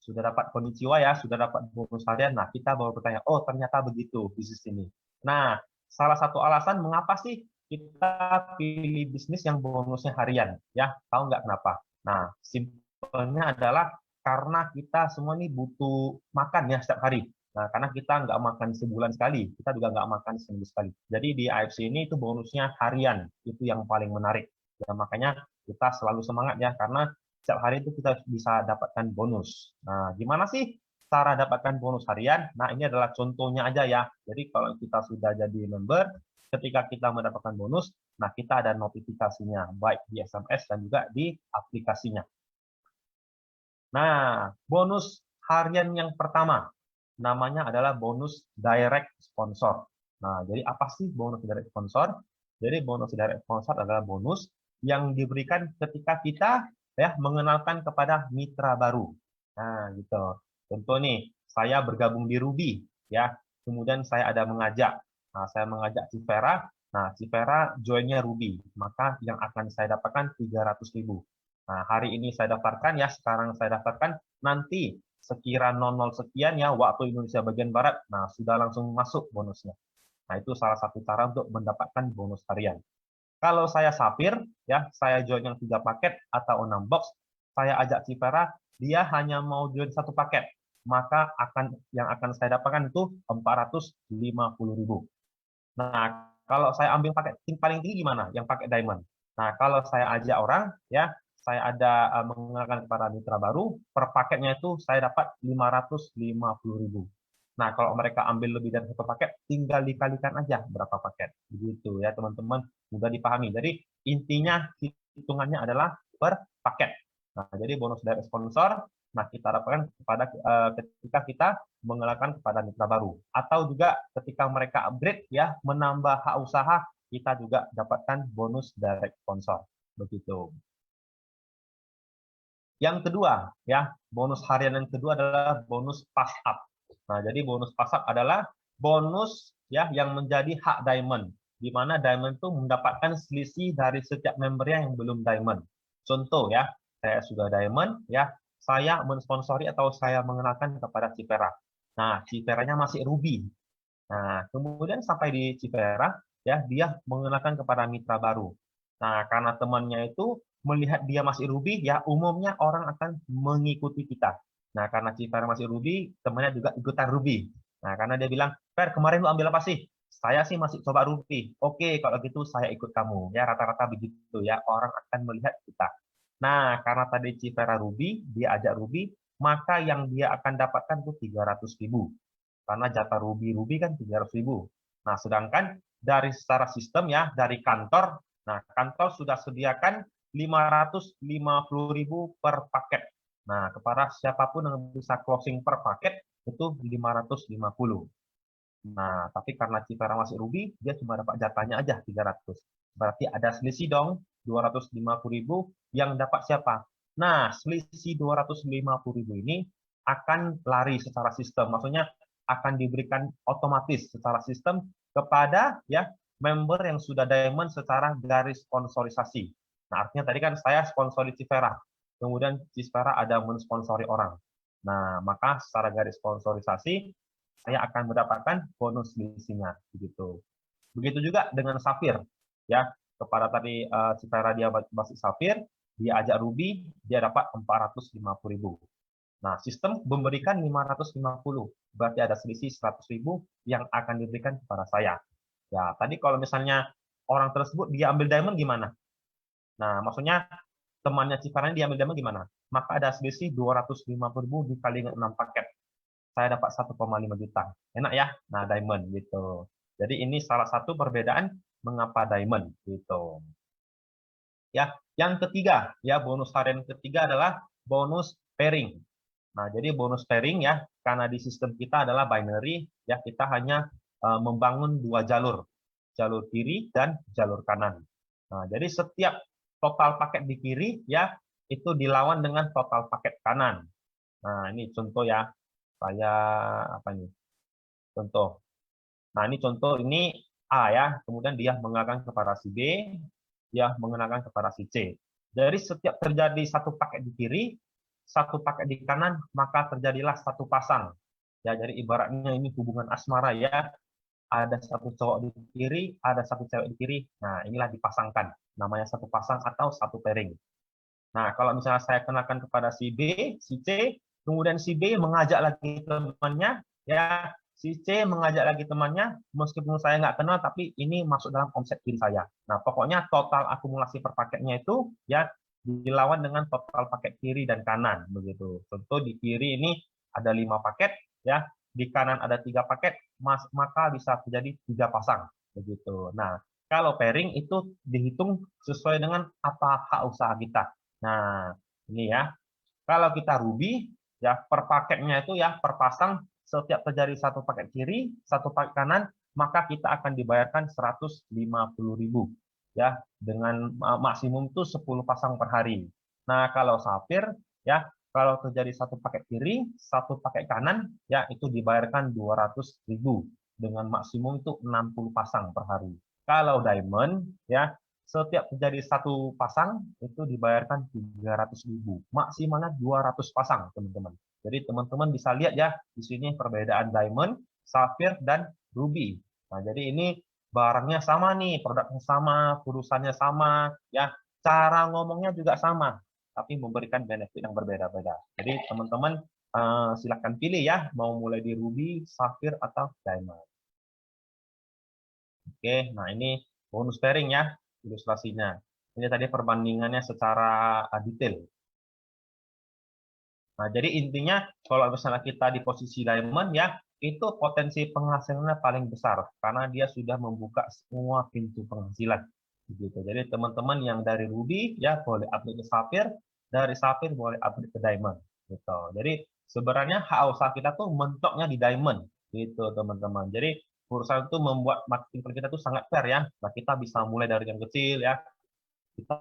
sudah dapat konnichiwa ya, sudah dapat bonus harian, nah kita baru bertanya, oh ternyata begitu bisnis ini. Nah, salah satu alasan mengapa sih kita pilih bisnis yang bonusnya harian? Ya, tahu nggak kenapa? Nah, simpelnya adalah karena kita semua ini butuh makan ya setiap hari. Nah, karena kita nggak makan sebulan sekali, kita juga nggak makan seminggu sekali. Jadi di AFC ini itu bonusnya harian, itu yang paling menarik. Ya, makanya kita selalu semangat ya, karena setiap hari itu kita bisa dapatkan bonus. Nah, gimana sih cara dapatkan bonus harian? Nah, ini adalah contohnya aja ya. Jadi kalau kita sudah jadi member, ketika kita mendapatkan bonus, nah kita ada notifikasinya, baik di SMS dan juga di aplikasinya. Nah, bonus harian yang pertama, namanya adalah bonus direct sponsor. Nah, jadi apa sih bonus direct sponsor? Jadi bonus direct sponsor adalah bonus yang diberikan ketika kita ya mengenalkan kepada mitra baru. Nah, gitu. Contoh nih, saya bergabung di Ruby ya. Kemudian saya ada mengajak. Nah, saya mengajak Civera. Nah, Civera joinnya Ruby. Maka yang akan saya dapatkan 300.000. Nah, hari ini saya daftarkan ya, sekarang saya daftarkan, nanti sekira 00 sekian ya waktu Indonesia bagian barat, nah sudah langsung masuk bonusnya. Nah, itu salah satu cara untuk mendapatkan bonus harian. Kalau saya Sapphire, ya, saya join yang 3 paket atau 6 box, saya ajak Civera, dia hanya mau join 1 paket, maka yang akan saya dapatkan itu 450.000. Nah, kalau saya ambil paket paling tinggi gimana? Yang pakai diamond. Nah, kalau saya ajak orang, ya, saya ada mengenalkan kepada mitra baru, per paketnya itu saya dapat 550.000. Nah, kalau mereka ambil lebih dari 1 paket, tinggal dikalikan aja berapa paket. Begitu ya, teman-teman, mudah dipahami. Jadi, intinya hitungannya adalah per paket. Nah, jadi bonus dari sponsor, nah kita dapatkan ketika kita mengenalkan kepada mitra baru, atau juga ketika mereka upgrade ya menambah hak usaha, kita juga dapatkan bonus direct sponsor. Begitu. Yang kedua ya, bonus harian yang kedua adalah bonus pass up. Nah, jadi bonus pass up adalah bonus ya yang menjadi hak diamond, di mana diamond itu mendapatkan selisih dari setiap membernya yang belum diamond. Contoh ya, saya sudah diamond ya, saya mensponsori atau saya mengenalkan kepada Civera. Nah, Civeranya masih ruby. Nah, kemudian sampai di Civera, ya dia mengenalkan kepada mitra baru. Nah, karena temannya itu melihat dia masih ruby, ya umumnya orang akan mengikuti kita. Nah, karena Civera masih ruby, temannya juga ikutan ruby. Nah, karena dia bilang, "Per, kemarin lu ambil apa sih?" "Saya sih masih coba ruby." "Oke, kalau gitu saya ikut kamu." Ya, rata-rata begitu ya, orang akan melihat kita. Nah, karena tadi Civera ruby, dia ajak ruby, maka yang dia akan dapatkan itu 300.000. Karena jatah ruby kan 300.000. Nah, sedangkan dari secara sistem ya, dari kantor, nah kantor sudah sediakan 550.000 per paket. Nah, kepada siapapun yang bisa closing per paket itu 550. Nah, tapi karena Civera masih ruby, dia cuma dapat jatahnya aja 300. Berarti ada selisih dong, 250.000 yang dapat siapa? Nah, selisih 250.000 ini akan lari secara sistem. Maksudnya akan diberikan otomatis secara sistem kepada ya member yang sudah diamond secara garis sponsorisasi. Nah, artinya tadi kan saya sponsori Civera. Kemudian Civera ada mensponsori orang. Nah, maka secara garis sponsorisasi saya akan mendapatkan bonus selisihnya begitu. Begitu juga dengan Sapphire ya. Kepada tadi Civera dia masih Sapphire, dia ajak ruby, dia dapat 450.000. Nah, sistem memberikan 550, berarti ada selisih 100.000 yang akan diberikan kepada saya. Ya, tadi kalau misalnya orang tersebut dia ambil diamond gimana? Nah, maksudnya temannya Civera dia ambil diamond gimana? Maka ada selisih 250.000 dikali dengan 6 paket. Saya dapat 1,5 juta. Enak ya? Nah, diamond gitu. Jadi ini salah satu perbedaan mengapa diamond gitu. Ya, yang ketiga ya bonus harian ketiga adalah bonus pairing. Nah, jadi bonus pairing ya karena di sistem kita adalah binary ya kita hanya membangun 2 jalur. Jalur kiri dan jalur kanan. Nah, jadi setiap total paket di kiri ya itu dilawan dengan total paket kanan. Nah, ini contoh ya. Saya apa nih? Contoh. Nah, ini contoh ini A ya, kemudian dia mengenalkan kepada si B, dia mengenalkan kepada si C. Jadi setiap terjadi satu paket di kiri, satu paket di kanan, maka terjadilah satu pasang. Ya, jadi ibaratnya ini hubungan asmara ya. Ada satu cowok di kiri, ada satu cewek di kiri. Nah, inilah dipasangkan. Namanya satu pasang atau satu pairing. Nah, kalau misalnya saya kenalkan kepada si B, si C, kemudian si B mengajak lagi temannya, ya si C mengajak lagi temannya, meskipun saya nggak kenal, tapi ini masuk dalam omset kiri saya. Nah, pokoknya total akumulasi per paketnya itu ya dilawan dengan total paket kiri dan kanan, begitu. Contoh di kiri ini ada 5 paket, ya di kanan ada 3 paket, maka bisa terjadi 3 pasang, begitu. Nah, kalau pairing itu dihitung sesuai dengan apa hak usaha kita. Nah, ini ya. Kalau kita ruby, ya per paketnya itu ya per pasang setiap terjadi satu paket kiri, satu paket kanan, maka kita akan dibayarkan 150.000 ya, dengan maksimum itu 10 pasang per hari. Nah, kalau safir ya, kalau terjadi satu paket kiri, satu paket kanan ya, itu dibayarkan 200.000 dengan maksimum itu 60 pasang per hari. Kalau diamond ya, setiap terjadi satu pasang itu dibayarkan 300.000, maksimalnya 200 pasang, teman-teman. Jadi teman-teman bisa lihat ya di sini perbedaan diamond, safir, dan ruby. Nah, jadi ini barangnya sama nih, produknya sama, urusannya sama, ya, cara ngomongnya juga sama, tapi memberikan benefit yang berbeda-beda. Jadi teman-teman silakan pilih ya, mau mulai di ruby, safir, atau diamond. Oke, nah ini bonus pairing ya, ilustrasinya. Ini tadi perbandingannya secara detail. Nah, jadi intinya kalau misalnya kita di posisi diamond ya, itu potensi penghasilannya paling besar karena dia sudah membuka semua pintu penghasilan. Begitu. Jadi teman-teman yang dari ruby ya boleh upgrade ke safir, dari safir boleh upgrade ke diamond. Gitu. Jadi sebenarnya hak usaha kita tuh mentoknya di diamond, gitu teman-teman. Jadi perusahaan itu membuat marketing kita tuh sangat fair ya. Nah, kita bisa mulai dari yang kecil ya, kita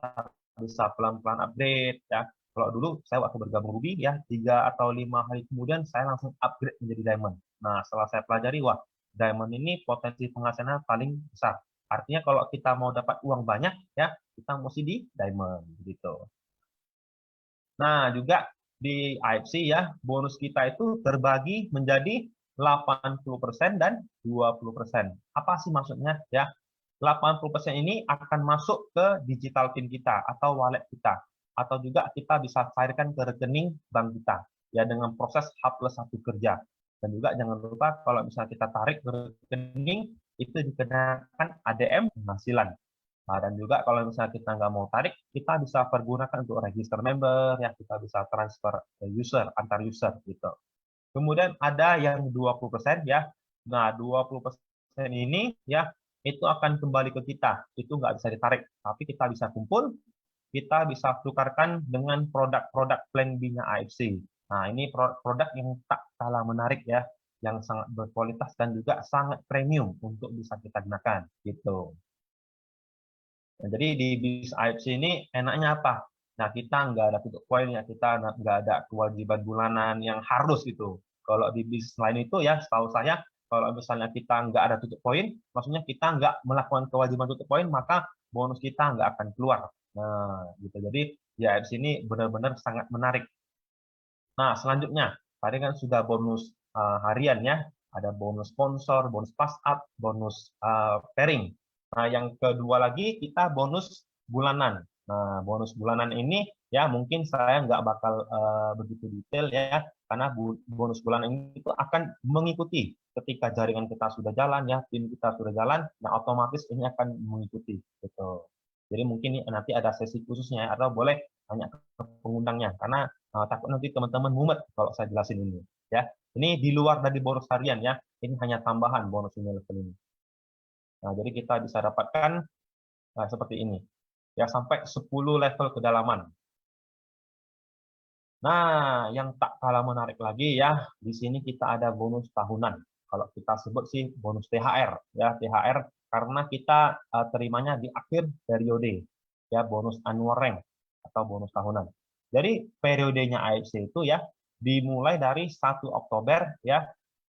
bisa pelan-pelan upgrade ya. Kalau dulu saya waktu bergabung Ruby ya 3 atau 5 hari kemudian saya langsung upgrade menjadi Diamond. Nah, setelah saya pelajari, wah, Diamond ini potensi penghasilannya paling besar. Artinya kalau kita mau dapat uang banyak ya, kita mesti di Diamond gitu. Nah, juga di AFC ya, bonus kita itu terbagi menjadi 80% dan 20%. Apa sih maksudnya ya? 80% ini akan masuk ke digital pin kita atau wallet kita, atau juga kita bisa cairkan ke rekening bank kita ya dengan proses H+1 kerja. Dan juga jangan lupa kalau misalnya kita tarik ke rekening itu dikenakan ADM penghasilan. Nah, dan juga kalau misalnya kita nggak mau tarik, kita bisa pergunakan untuk register member ya, kita bisa transfer user antar user gitu. Kemudian ada yang 20% ya. Nah, 20% ini ya itu akan kembali ke kita. Itu nggak bisa ditarik, tapi kita bisa kumpul, kita bisa tukarkan dengan produk-produk plan B-nya AFC. Nah, ini produk yang tak kalah menarik ya, yang sangat berkualitas dan juga sangat premium untuk bisa kita gunakan gitu. Nah, jadi di bis AFC ini enaknya apa? Nah, kita nggak ada tutup poin ya, kita nggak ada kewajiban bulanan yang harus gitu. Kalau di bis lain itu ya, setahu saya, kalau misalnya kita nggak ada tutup poin, maksudnya kita nggak melakukan kewajiban tutup poin, maka bonus kita nggak akan keluar. Nah, gitu. Jadi di AFC ini benar-benar sangat menarik. Nah, selanjutnya, tadi kan sudah bonus harian ya, ada bonus sponsor, bonus pass up, bonus pairing. Nah, yang kedua lagi kita bonus bulanan. Nah, bonus bulanan ini ya mungkin saya nggak bakal begitu detail ya, karena bonus bulanan ini itu akan mengikuti ketika jaringan kita sudah jalan ya, tim kita sudah jalan, nah otomatis ini akan mengikuti gitu. Jadi mungkin nanti ada sesi khususnya atau boleh tanya ke pengundangnya karena takut nanti teman-teman mumet kalau saya jelasin ini ya. Ini di luar dari bonus harian ya. Ini hanya tambahan bonus ini level ini. Nah, jadi kita bisa dapatkan seperti ini. Ya, sampai 10 level kedalaman. Nah, yang tak kalah menarik lagi ya, di sini kita ada bonus tahunan. Kalau kita sebut sih bonus THR ya, THR karena kita terimanya di akhir periode. Ya, bonus annual rank atau bonus tahunan. Jadi periodenya AFC itu ya dimulai dari 1 Oktober ya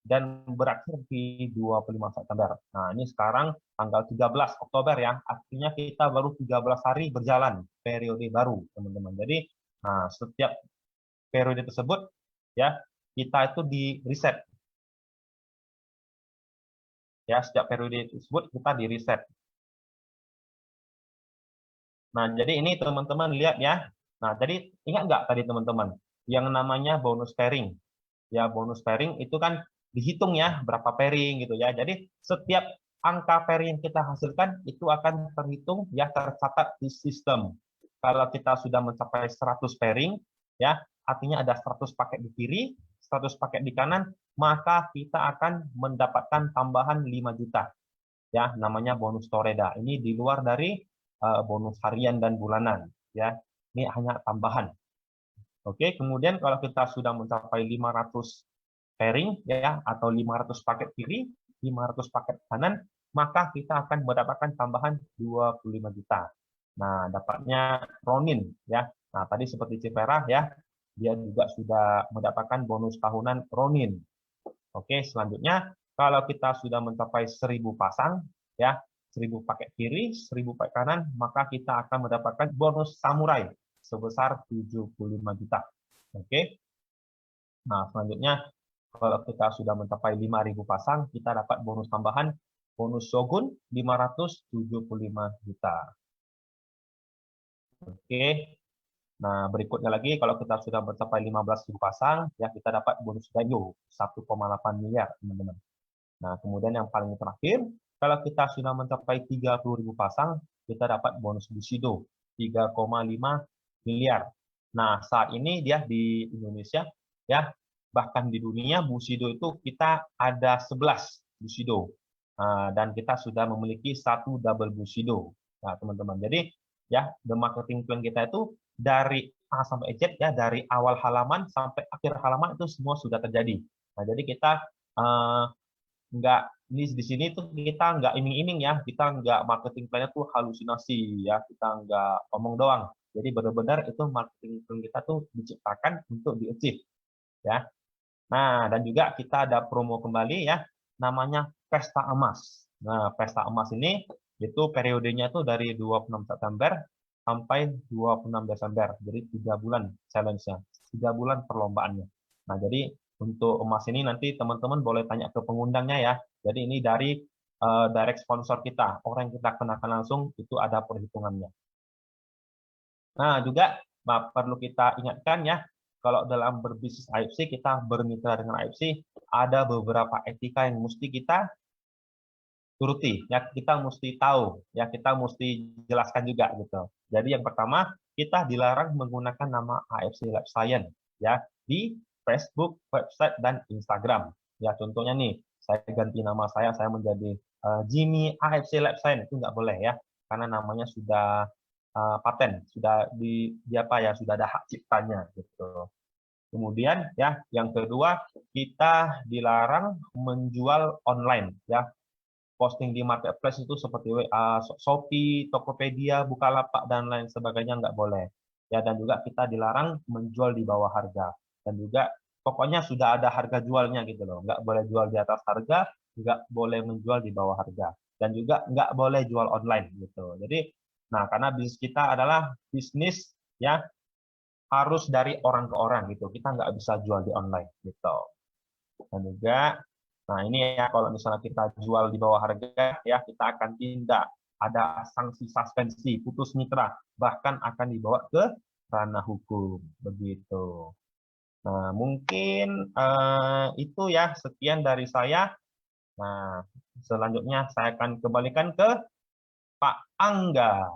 dan berakhir di 25 September. Nah, ini sekarang tanggal 13 Oktober ya. Artinya kita baru 13 hari berjalan periode baru, teman-teman. Jadi, nah, setiap periode tersebut ya kita itu di reset. Ya, setiap periode tersebut kita di reset. Nah, jadi ini teman-teman lihat ya. Nah, jadi ingat nggak tadi teman-teman yang namanya bonus pairing? Ya, bonus pairing itu kan dihitung ya berapa pairing gitu ya. Jadi setiap angka pairing yang kita hasilkan itu akan terhitung ya tercatat di sistem. Kalau kita sudah mencapai 100 pairing ya, artinya ada 100 paket di kiri, 100 paket di kanan, maka kita akan mendapatkan tambahan 5 juta. Ya, namanya bonus Toreda. Ini di luar dari bonus harian dan bulanan ya. Ini hanya tambahan. Oke, kemudian kalau kita sudah mencapai 500 pairing ya atau 500 paket kiri, 500 paket pesanan, maka kita akan mendapatkan tambahan 25 juta. Nah, dapatnya Ronin ya. Nah, tadi seperti Cipera ya, dia juga sudah mendapatkan bonus tahunan Ronin. Oke, selanjutnya kalau kita sudah mencapai 1000 pasang ya, 1000 paket kiri, 1000 paket kanan, maka kita akan mendapatkan bonus samurai sebesar 75 juta. Oke. Nah, selanjutnya kalau kita sudah mencapai 5.000 pasang, kita dapat bonus tambahan bonus Shogun 575 juta. Oke. Nah, berikutnya lagi kalau kita sudah mencapai 15.000 pasang, ya kita dapat bonus Ganyo 1,8 miliar, teman-teman. Nah, kemudian yang paling terakhir, kalau kita sudah mencapai 30.000 pasang, kita dapat bonus Bushido 3,5 miliar. Nah, saat ini dia di Indonesia ya, bahkan di dunia Bushido itu kita ada 11 Bushido. Dan kita sudah memiliki 1 double Bushido. Nah, teman-teman. Jadi ya, the marketing plan kita itu dari A sampai Z ya, dari awal halaman sampai akhir halaman itu semua sudah terjadi. Nah, jadi kita nggak di sini tuh kita nggak iming-iming ya, kita nggak marketing plan-nya tuh halusinasi ya, kita nggak omong doang. Jadi benar-benar itu marketing plan kita tuh diciptakan untuk di-achieve ya. Nah, dan juga kita ada promo kembali ya, namanya Pesta Emas. Nah, Pesta Emas ini itu periodenya tuh dari 26 September sampai 26 Desember. Jadi 3 bulan challenge-nya, 3 bulan perlombaannya. Nah, jadi untuk emas ini nanti teman-teman boleh tanya ke pengundangnya ya. Jadi ini dari direct sponsor kita, orang yang kita kenakan langsung itu ada perhitungannya. Nah, juga perlu kita ingatkan ya, kalau dalam berbisnis AFC, kita bermitra dengan AFC, ada beberapa etika yang mesti kita turuti, ya kita mesti tahu, ya kita mesti jelaskan juga gitu. Jadi yang pertama, kita dilarang menggunakan nama AFC Lab Science ya di Facebook, website dan Instagram. Ya contohnya nih, saya ganti nama saya menjadi Jimmy AFC Lab Science, itu nggak boleh ya, karena namanya sudah paten, sudah di apa ya, sudah ada hak ciptanya gitu. Kemudian ya, yang kedua, kita dilarang menjual online ya. Posting di marketplace itu seperti WA, Shopee, Tokopedia, Bukalapak dan lain sebagainya nggak boleh. Ya, dan juga kita dilarang menjual di bawah harga. Dan juga pokoknya sudah ada harga jualnya gitu loh. Nggak boleh jual di atas harga, nggak boleh menjual di bawah harga. Dan juga nggak boleh jual online gitu. Jadi, nah karena bisnis kita adalah bisnis ya harus dari orang ke orang gitu. Kita nggak bisa jual di online gitu. Dan juga, nah ini ya kalau misalnya kita jual di bawah harga, ya kita akan tindak. Ada sanksi suspensi, putus mitra, bahkan akan dibawa ke ranah hukum. Begitu. Nah, mungkin itu ya, sekian dari saya. Nah, selanjutnya saya akan kembalikan ke Pak Angga.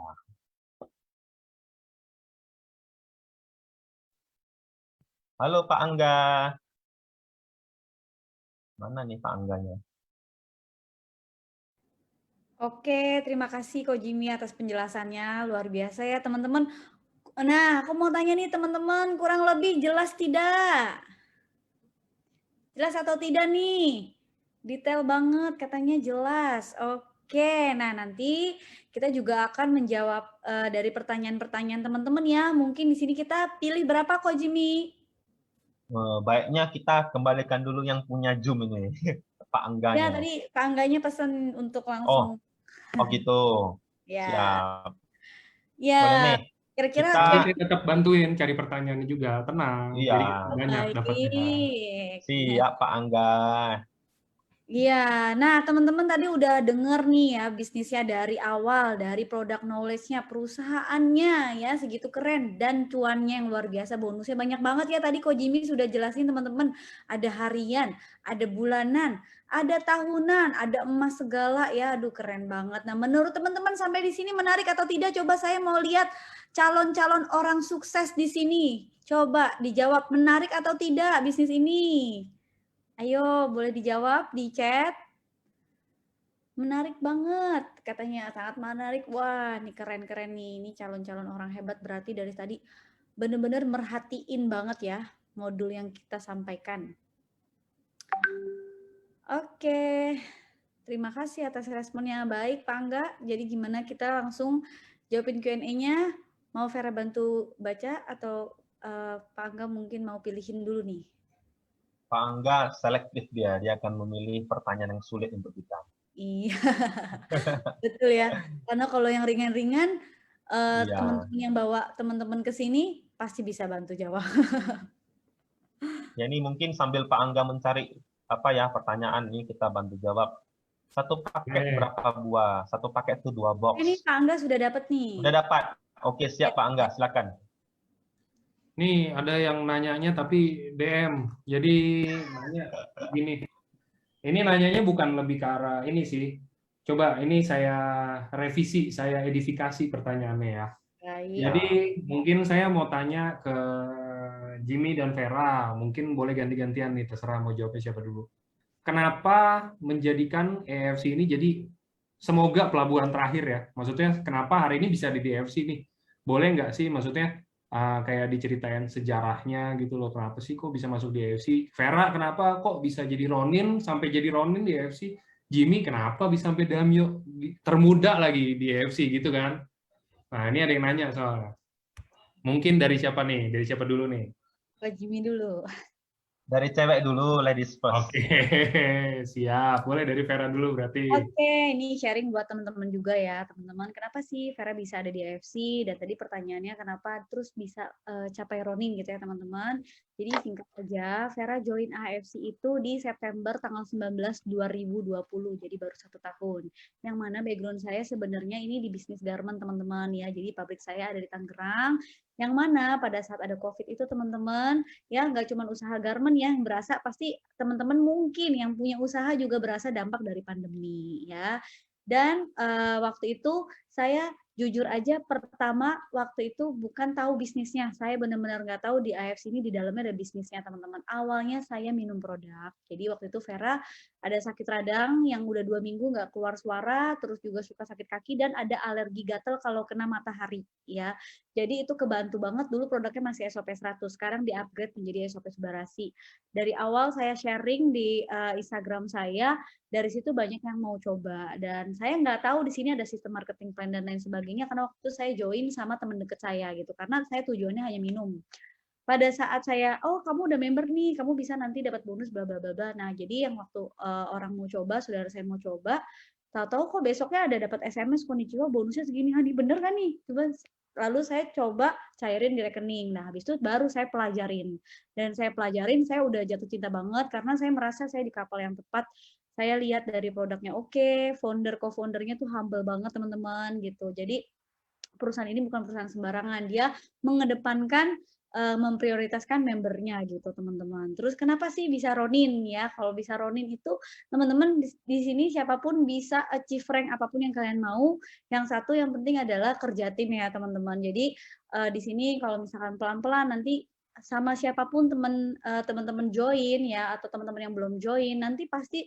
Halo Pak Angga. Mana nih Pak Angganya? Oke, terima kasih Ko Jimmy atas penjelasannya, luar biasa ya teman-teman. Nah, aku mau tanya nih teman-teman, kurang lebih jelas tidak? Jelas atau tidak nih? Detail banget, katanya jelas. Oke, nah nanti kita juga akan menjawab dari pertanyaan-pertanyaan teman-teman ya. Mungkin di sini kita pilih berapa Ko Jimmy? Baiknya kita kembalikan dulu yang punya Zoom ini, Pak Ya, Angganya. tadi Kak Angganya pesan untuk Oh, langsung. oh gitu. Ya, Siap. Boleh ya nih. kira-kira Kita, Nanti saya tetap bantuin cari pertanyaannya juga, tenang. iya, Jadi banyak dapatnya. baik. siap Pak Angga. Iya, nah teman-teman tadi udah denger nih ya bisnisnya dari awal, dari produk knowledge-nya, perusahaannya ya segitu keren dan cuannya yang luar biasa, bonusnya banyak banget ya tadi Ko Jimmy sudah jelasin teman-teman, ada harian, ada bulanan, ada tahunan, ada emas segala ya, aduh keren banget. Nah menurut teman-teman sampai di sini menarik atau tidak? Coba saya mau lihat calon-calon orang sukses di sini. Coba dijawab menarik atau tidak bisnis ini? Ayo, boleh dijawab di chat. Menarik banget, katanya sangat menarik. Wah, ini keren-keren nih. Ini calon-calon orang hebat berarti dari tadi benar-benar merhatiin banget ya modul yang kita sampaikan. Oke. Terima kasih atas responnya. Baik, Pak Angga. Jadi gimana kita langsung jawabin Q&A-nya? Mau Vera bantu baca atau Pak Angga mungkin mau pilihin dulu nih? Pak Angga selektif dia akan memilih pertanyaan yang sulit untuk kita. Iya, betul ya. Karena kalau yang ringan-ringan, Iya. teman-teman yang bawa teman-teman ke sini pasti bisa bantu jawab. Ya ini mungkin sambil Pak Angga mencari apa ya pertanyaan ini kita bantu jawab. Satu paket Oke. berapa buah? Satu paket itu 2 Ini box. Pak Angga sudah dapat nih. Udah dapat? Oke, siap Pak Angga, silakan. Nih ada yang nanyanya tapi DM. Jadi nanya gini. Ini nanyanya bukan lebih ke arah ini sih. Coba ini saya revisi, saya edifikasi pertanyaannya ya. Baik. Jadi mungkin saya mau tanya ke Jimmy dan Vera. Mungkin boleh ganti-gantian nih, terserah mau jawabnya siapa dulu. Kenapa menjadikan EFC ini jadi semoga pelabuhan terakhir ya? Maksudnya kenapa hari ini bisa di EFC nih? Boleh nggak sih maksudnya kayak diceritain sejarahnya gitu loh, kenapa sih kok bisa masuk di EFC? Vera kenapa kok bisa jadi Ronin sampai jadi Ronin di EFC? Jimmy kenapa bisa sampai Damio termuda lagi di EFC gitu kan? Nah ini ada yang nanya soalnya. Mungkin dari siapa nih? Dari siapa dulu nih? Pak Jimmy dulu. Dari cewek dulu, ladies first. Oke, siap. Boleh dari Vera dulu berarti. Oke, ini sharing buat teman-teman juga ya, teman-teman. Kenapa sih Vera bisa ada di AFC? Dan tadi pertanyaannya kenapa terus bisa capai Ronin gitu ya, teman-teman. Jadi singkat saja, Vera join AFC itu di September tanggal 19 2020, jadi baru 1 tahun. Yang mana background saya sebenarnya ini di bisnis garment, teman-teman ya. Jadi pabrik saya ada di Tangerang. Yang mana pada saat ada COVID itu teman-teman, ya nggak cuma usaha garment ya yang berasa, pasti teman-teman mungkin yang punya usaha juga berasa dampak dari pandemi ya. Dan waktu itu saya jujur aja pertama waktu itu bukan tahu bisnisnya, saya benar-benar nggak tahu di AFC ini di dalamnya ada bisnisnya teman-teman. Awalnya saya minum produk, jadi waktu itu Vera ada sakit radang yang udah 2 minggu nggak keluar suara, terus juga suka sakit kaki dan ada alergi gatal kalau kena matahari ya. Jadi itu kebantu banget, dulu produknya masih SOP 100, sekarang di-upgrade menjadi SOP Subarasi. Dari awal saya sharing di Instagram saya, dari situ banyak yang mau coba. Dan saya nggak tahu di sini ada sistem marketing plan dan lain sebagainya, karena waktu itu saya join sama teman dekat saya gitu, karena saya tujuannya hanya minum. Pada saat saya, oh kamu udah member nih, kamu bisa nanti dapat bonus bla bla bla bla. Nah, jadi yang waktu orang mau coba, saudara saya mau coba, tahu-tahu kok besoknya ada dapat SMS konnichiwa bonusnya segini, Hani bener kan nih? Coba lalu saya coba cairin di rekening. Nah, habis itu baru saya pelajarin. Dan saya pelajarin, saya udah jatuh cinta banget karena saya merasa saya di kapal yang tepat. Saya lihat dari produknya oke, co-foundernya tuh humble banget teman-teman gitu. Jadi perusahaan ini bukan perusahaan sembarangan, dia mengedepankan memprioritaskan membernya gitu teman-teman. Terus kenapa sih bisa Ronin ya? Kalau bisa Ronin itu teman-teman di sini siapapun bisa achieve rank apapun yang kalian mau. Yang satu yang penting adalah kerja tim ya teman-teman. Jadi di sini kalau misalkan pelan-pelan nanti sama siapapun teman-teman join ya atau teman-teman yang belum join nanti pasti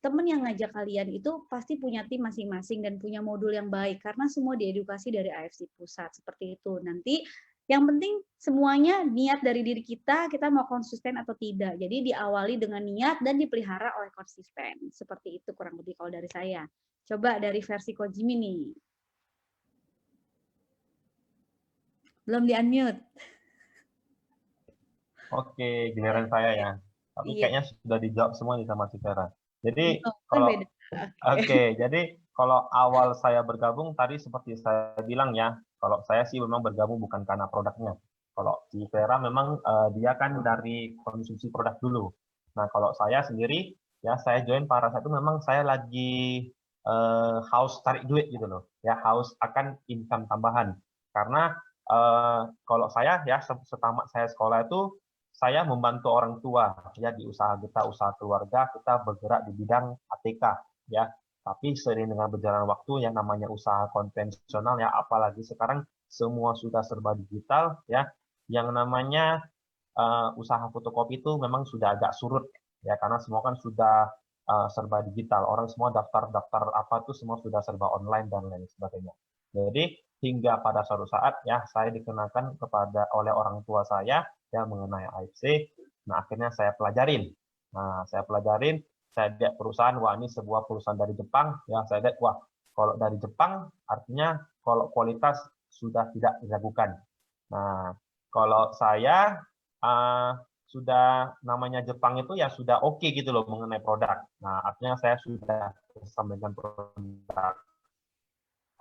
teman yang ngajak kalian itu pasti punya tim masing-masing dan punya modul yang baik karena semua diedukasi dari AFC Pusat seperti itu. Nanti yang penting semuanya niat dari diri kita mau konsisten atau tidak. Jadi diawali dengan niat dan dipelihara oleh konsisten. Seperti itu kurang lebih kalau dari saya. Coba dari versi Kojimi nih. Belum di-unmute. Oke, giliran saya ya. Tapi Iya. kayaknya sudah dijawab semua nih sama si Vera. Jadi Kan kalau beda. oke, jadi kalau awal saya bergabung tadi seperti saya bilang ya, kalau saya sih memang bergabung bukan karena produknya. Kalau si Vera memang dia kan dari konsumsi produk dulu. Nah, kalau saya sendiri ya saya join Paras itu memang saya lagi haus tarik duit gitu loh. Ya, haus akan income tambahan. Karena kalau saya ya setamat saya sekolah itu saya membantu orang tua ya di usaha kita, usaha keluarga, kita bergerak di bidang ATK ya. Tapi seiring dengan berjalan waktu yang namanya usaha konvensional ya, apalagi sekarang semua sudah serba digital ya, yang namanya usaha fotokopi itu memang sudah agak surut ya karena semua kan sudah serba digital. Orang semua daftar-daftar apa tuh semua sudah serba online dan lain sebagainya. Jadi hingga pada suatu saat ya saya dikenakan oleh orang tua saya ya mengenai AFC. Nah, akhirnya saya pelajarin. Nah, saya pelajarin saya lihat perusahaan, wah ini sebuah perusahaan dari Jepang, ya saya lihat, wah kalau dari Jepang artinya kalau kualitas sudah tidak diragukan. Nah, kalau saya sudah namanya Jepang itu ya sudah oke gitu loh mengenai produk. Nah, artinya saya sudah bersama dengan produk.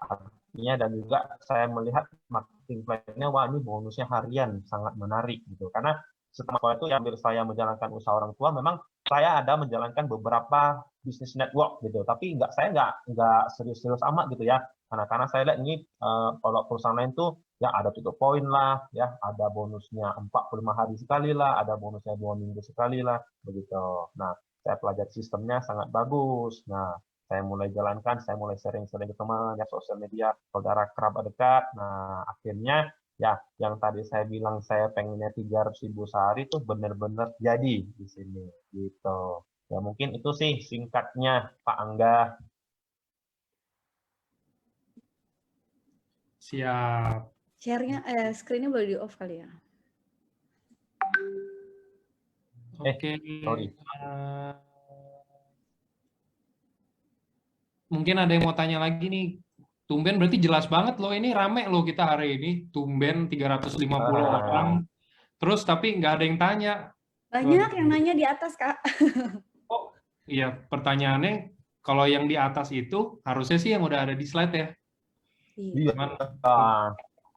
Artinya dan juga saya melihat marketing plan-nya, wah ini bonusnya harian, sangat menarik gitu. Karena setelah itu ambil saya menjalankan usaha orang tua, memang saya ada menjalankan beberapa bisnis network gitu, tapi saya nggak serius-serius amat gitu ya. Karena saya lihat ini kalau perusahaan lain tuh ya ada tutup poin lah, ya ada bonusnya 45 hari sekali lah, ada bonusnya 2 minggu sekali lah, begitu. Nah, saya pelajari sistemnya sangat bagus. Nah, saya mulai jalankan, saya mulai sering-sering ke teman, ya sosial media, saudara kerabat dekat. Nah, akhirnya ya yang tadi saya bilang saya pengennya 300.000 sehari itu benar-benar jadi di sini gitu. Ya mungkin itu sih singkatnya Pak Angga. Siap. Share-nya, screen-nya boleh di off kali ya. Oke. Sorry. Mungkin ada yang mau tanya lagi nih. Tumben berarti jelas banget loh, ini rame loh kita hari ini. Tumben 350 orang. Terus tapi nggak ada yang tanya. Banyak yang nanya di atas, Kak. Oh, iya, pertanyaannya kalau yang di atas itu harusnya sih yang udah ada di slide ya. Iya.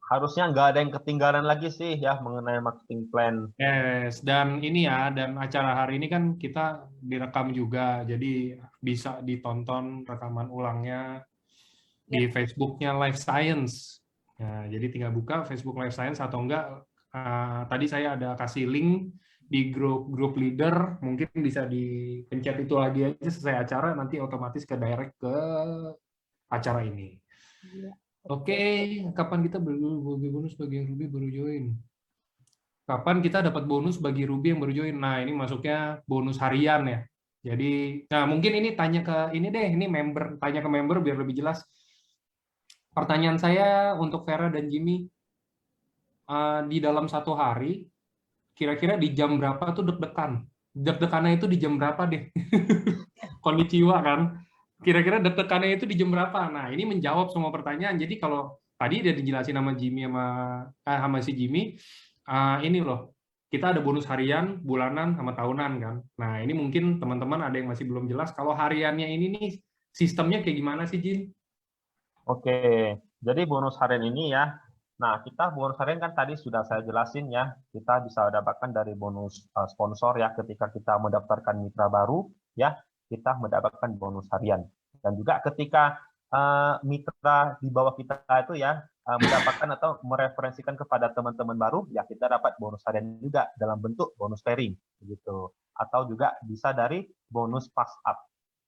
Harusnya nggak ada yang ketinggalan lagi sih ya mengenai marketing plan. Yes, dan ini ya, dan acara hari ini kan kita direkam juga, jadi bisa ditonton rekaman ulangnya di Facebooknya Life Science. Nah, jadi tinggal buka Facebook Life Science atau enggak, tadi saya ada kasih link di grup leader, mungkin bisa dipencet itu lagi aja selesai acara, nanti otomatis ke direct ke acara ini. Oke, kapan kita bagi bonus bagi yang Ruby baru join? Kapan kita dapat bonus bagi Ruby yang baru join? Nah, ini masuknya bonus harian ya. Jadi, nah mungkin ini tanya ke ini deh, ini member, tanya ke member biar lebih jelas. Pertanyaan saya untuk Vera dan Jimmy, di dalam satu hari, kira-kira di jam berapa tuh deg-degan? Deg-degannya itu di jam berapa deh? Konnichiwa kan? Kira-kira deg-degannya itu di jam berapa? Nah, ini menjawab semua pertanyaan. Jadi kalau tadi udah dijelasin sama Jimmy sama si Jimmy, ini loh, kita ada bonus harian, bulanan, sama tahunan kan. Nah, ini mungkin teman-teman ada yang masih belum jelas. Kalau hariannya ini nih, sistemnya kayak gimana sih, Jim? Oke, jadi bonus harian ini ya. Nah, kita bonus harian kan tadi sudah saya jelasin ya. Kita bisa dapatkan dari bonus sponsor ya ketika kita mendaftarkan mitra baru ya, kita mendapatkan bonus harian. Dan juga ketika mitra di bawah kita itu ya mendapatkan atau mereferensikan kepada teman-teman baru, ya kita dapat bonus harian juga dalam bentuk bonus pairing begitu. Atau juga bisa dari bonus pass up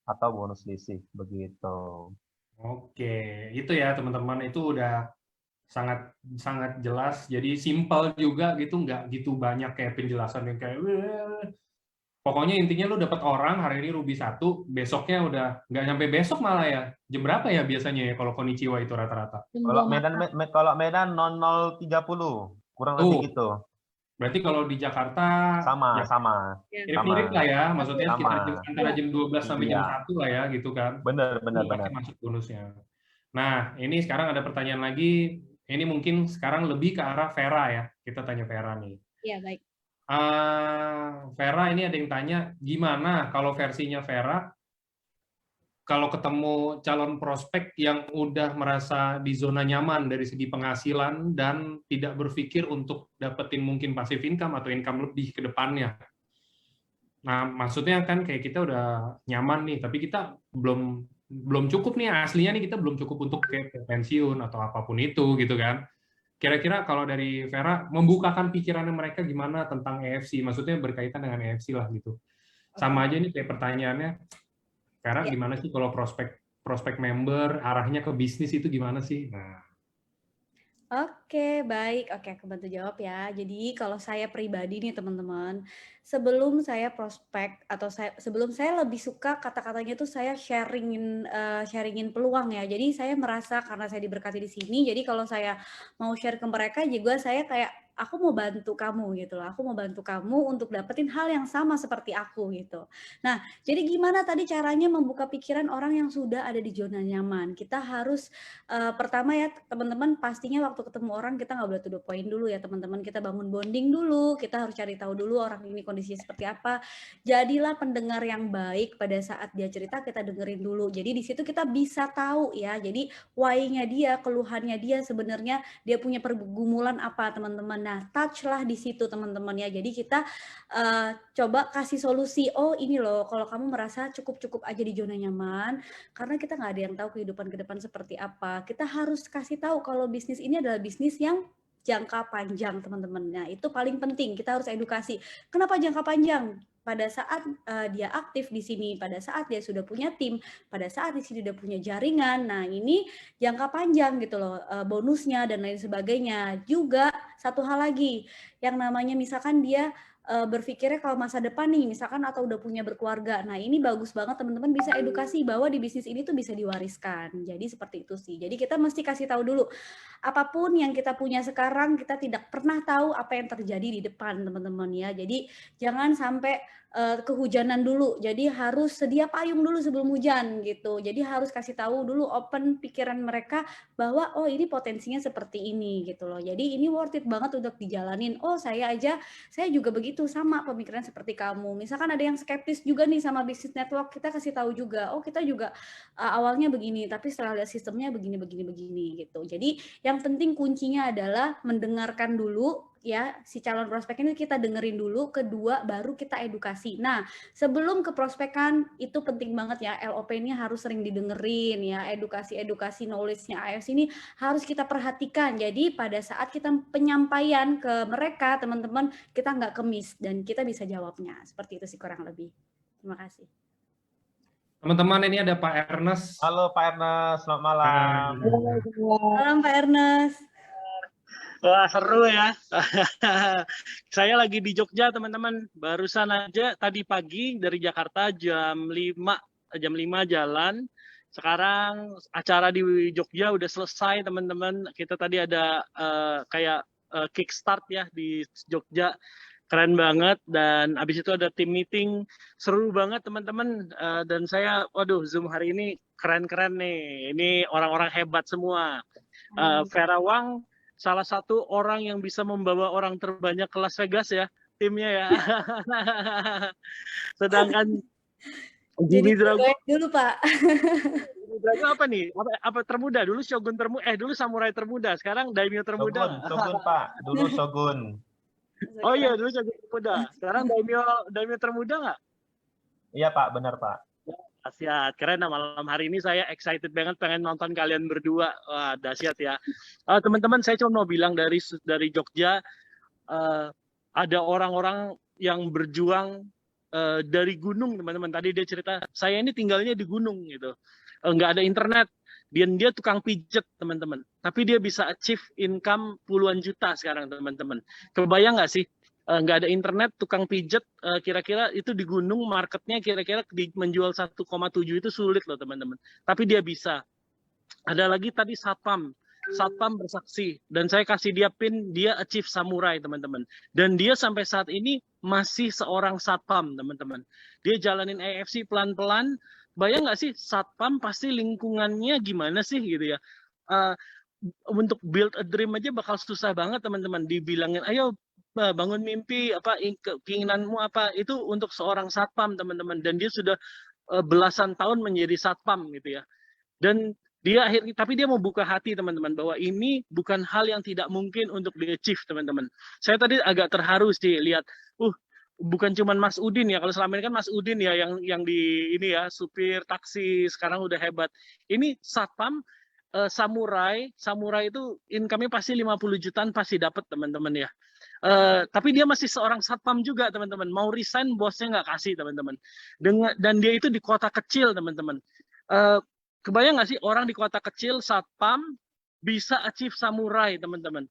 atau bonus leasing begitu. Oke, itu ya teman-teman, itu udah sangat sangat jelas. Jadi simple juga gitu, nggak gitu banyak kayak penjelasan yang kayak pokoknya intinya lu dapat orang hari ini Ruby 1, besoknya udah nggak nyampe besok malah ya. Jam berapa ya biasanya ya kalau Konnichiwa itu rata-rata? Kalau Medan 00.30 kurang lebih gitu. Berarti kalau di Jakarta sama mirip-mirip lah ya, maksudnya sekitar antara jam 12 sampai jam 1 lah ya gitu kan. Benar. Pasti masuk bonusnya. Nah, ini sekarang ada pertanyaan lagi. Ini mungkin sekarang lebih ke arah Vera ya. Kita tanya Vera nih. Iya, baik. Vera, ini ada yang tanya, gimana kalau versinya Vera, kalau ketemu calon prospek yang udah merasa di zona nyaman dari segi penghasilan dan tidak berpikir untuk dapetin mungkin passive income atau income lebih ke depannya. Nah, maksudnya kan kayak kita udah nyaman nih, tapi kita belum cukup nih, aslinya nih kita belum cukup untuk kayak pensiun atau apapun itu gitu kan. Kira-kira kalau dari Vera membukakan pikirannya mereka gimana tentang EFC, maksudnya berkaitan dengan EFC lah gitu. Sama aja nih kayak pertanyaannya, Vera gimana sih kalau prospek member arahnya ke bisnis itu gimana sih? Nah. Oke, baik. Oke, aku bantu jawab ya. Jadi kalau saya pribadi nih teman-teman, sebelum saya prospek atau sebelum saya lebih suka kata-katanya tuh saya sharingin peluang ya. Jadi saya merasa karena saya diberkati di sini, jadi kalau saya mau share ke mereka juga saya kayak aku mau bantu kamu gitu loh. Aku mau bantu kamu untuk dapetin hal yang sama seperti aku gitu. Nah, jadi gimana tadi caranya membuka pikiran orang yang sudah ada di zona nyaman? Kita harus pertama ya teman-teman, pastinya waktu ketemu orang kita nggak boleh to the point dulu ya teman-teman. Kita bangun bonding dulu, kita harus cari tahu dulu orang ini kondisinya seperti apa. Jadilah pendengar yang baik pada saat dia cerita, kita dengerin dulu. Jadi di situ kita bisa tahu ya. Jadi why-nya dia, keluhannya dia sebenarnya dia punya pergumulan apa teman-teman. Nah, touch lah di situ teman-teman ya. Jadi kita coba kasih solusi. Oh ini loh, kalau kamu merasa cukup-cukup aja di zona nyaman, karena kita nggak ada yang tahu kehidupan ke depan seperti apa. Kita harus kasih tahu kalau bisnis ini adalah bisnis yang jangka panjang teman-teman. Nah itu paling penting, kita harus edukasi. Kenapa jangka panjang? Pada saat dia aktif di sini, pada saat dia sudah punya tim, pada saat di sini sudah punya jaringan, nah ini jangka panjang gitu loh, bonusnya dan lain sebagainya. Juga satu hal lagi, yang namanya misalkan dia berpikirnya kalau masa depan nih, misalkan atau udah punya berkeluarga. Nah ini bagus banget teman-teman bisa edukasi bahwa di bisnis ini tuh bisa diwariskan. Jadi seperti itu sih. Jadi kita mesti kasih tahu dulu, apapun yang kita punya sekarang, kita tidak pernah tahu apa yang terjadi di depan teman-teman ya. Jadi jangan sampai kehujanan dulu. Jadi harus sedia payung dulu sebelum hujan gitu. Jadi harus kasih tahu dulu, open pikiran mereka bahwa oh ini potensinya seperti ini gitu loh. Jadi ini worth it banget untuk dijalanin. Oh saya juga begitu sama pemikiran seperti kamu. Misalkan ada yang skeptis juga nih sama bisnis network, kita kasih tahu juga. Oh kita juga awalnya begini, tapi setelah lihat sistemnya begini gitu. Jadi yang penting kuncinya adalah mendengarkan dulu ya si calon prospek ini, kita dengerin dulu, kedua baru kita edukasi. Nah sebelum ke prospekan itu penting banget ya, LOP ini harus sering didengerin ya, edukasi knowledge-nya AFC ini harus kita perhatikan. Jadi pada saat kita penyampaian ke mereka teman-teman, kita nggak kemis dan kita bisa jawabnya. Seperti itu sih kurang lebih. Terima kasih. Teman-teman, ini ada Pak Ernest. Halo Pak Ernest, selamat malam. Malam Pak Ernest. Wah, seru ya. Saya lagi di Jogja, teman-teman. Barusan aja tadi pagi dari Jakarta jam 5 jalan. Sekarang acara di Jogja udah selesai, teman-teman. Kita tadi ada kayak kickstart ya di Jogja. Keren banget, dan abis itu ada tim meeting. Seru banget, teman-teman. Dan saya, waduh, Zoom hari ini keren-keren nih. Ini orang-orang hebat semua. Vera Wang salah satu orang yang bisa membawa orang terbanyak ke Las Vegas ya, timnya ya. Sedangkan Jimmy Drago dulu Pak. Jimmy Drago apa nih? Apa termuda? Dulu Shogun termuda, dulu samurai termuda, sekarang daimyo termuda. Shogun Pak, dulu Shogun. Oh iya, dulu Shogun termuda. Sekarang daimyo termuda nggak? Iya Pak, benar Pak. Dahsyat, keren. Nah, malam hari ini saya excited banget pengen nonton kalian berdua. Wah, dahsyat ya. Teman-teman, saya cuma mau bilang dari Jogja, ada orang-orang yang berjuang dari gunung, teman-teman. Tadi dia cerita, saya ini tinggalnya di gunung gitu. Nggak ada internet. Dan dia tukang pijet, teman-teman. Tapi dia bisa achieve income puluhan juta sekarang, teman-teman. Kebayang nggak sih? Nggak ada internet, tukang pijet, kira-kira itu di gunung marketnya kira-kira menjual 1,7 itu sulit loh teman-teman. Tapi dia bisa. Ada lagi tadi satpam bersaksi, dan saya kasih dia pin, dia achieve samurai teman-teman. Dan dia sampai saat ini masih seorang satpam teman-teman. Dia jalanin AFC pelan-pelan. Bayang nggak sih satpam pasti lingkungannya gimana sih gitu ya. Untuk build a dream aja bakal susah banget teman-teman. Dibilangin ayo bangun mimpi, apa keinginanmu apa, itu untuk seorang satpam teman-teman, dan dia sudah belasan tahun menjadi satpam gitu ya. Dan dia tapi dia mau buka hati teman-teman bahwa ini bukan hal yang tidak mungkin untuk di-achieve teman-teman. Saya tadi agak terharu sih lihat bukan cuma Mas Udin ya, kalau selama ini kan Mas Udin ya yang di ini ya supir taksi sekarang udah hebat. Ini satpam samurai itu income-nya pasti 50 jutaan pasti dapat teman-teman ya. Tapi dia masih seorang satpam juga teman-teman. Mau resign bosnya nggak kasih teman-teman. Dan dia itu di kota kecil teman-teman. Kebayang nggak sih orang di kota kecil satpam bisa achieve samurai teman-teman.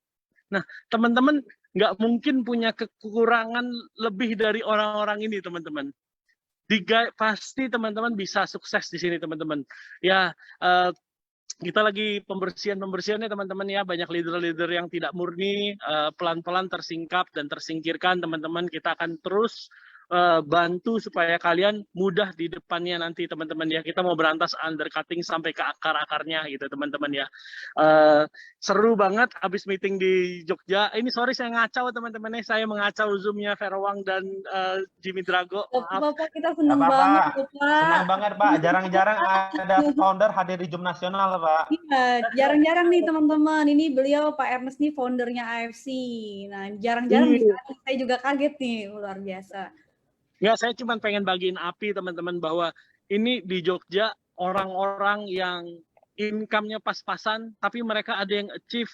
Nah teman-teman nggak mungkin punya kekurangan lebih dari orang-orang ini teman-teman. Pasti teman-teman bisa sukses di sini teman-teman. Ya kita lagi pembersihannya teman-teman ya, banyak leader-leader yang tidak murni, pelan-pelan tersingkap dan tersingkirkan teman-teman. Kita akan terus bantu supaya kalian mudah di depannya nanti teman-teman ya. Kita mau berantas undercutting sampai ke akar-akarnya gitu teman-teman ya. Seru banget abis meeting di Jogja. Ini sorry saya ngacau teman-teman, saya mengacau Zoom-nya Ferawang dan Jimmy Drago. Maaf. Bapak kita Nggak senang apa-apa. banget Bapak. Senang banget Pak, jarang-jarang ada founder hadir di Zoom nasional Pak. Iya, jarang-jarang nih teman-teman. Ini beliau Pak Ernest nih foundernya AFC. Nah, jarang-jarang bisa. Saya juga kaget nih, luar biasa. Ya, saya cuma pengen bagiin api teman-teman bahwa ini di Jogja orang-orang yang income-nya pas-pasan, tapi mereka ada yang achieve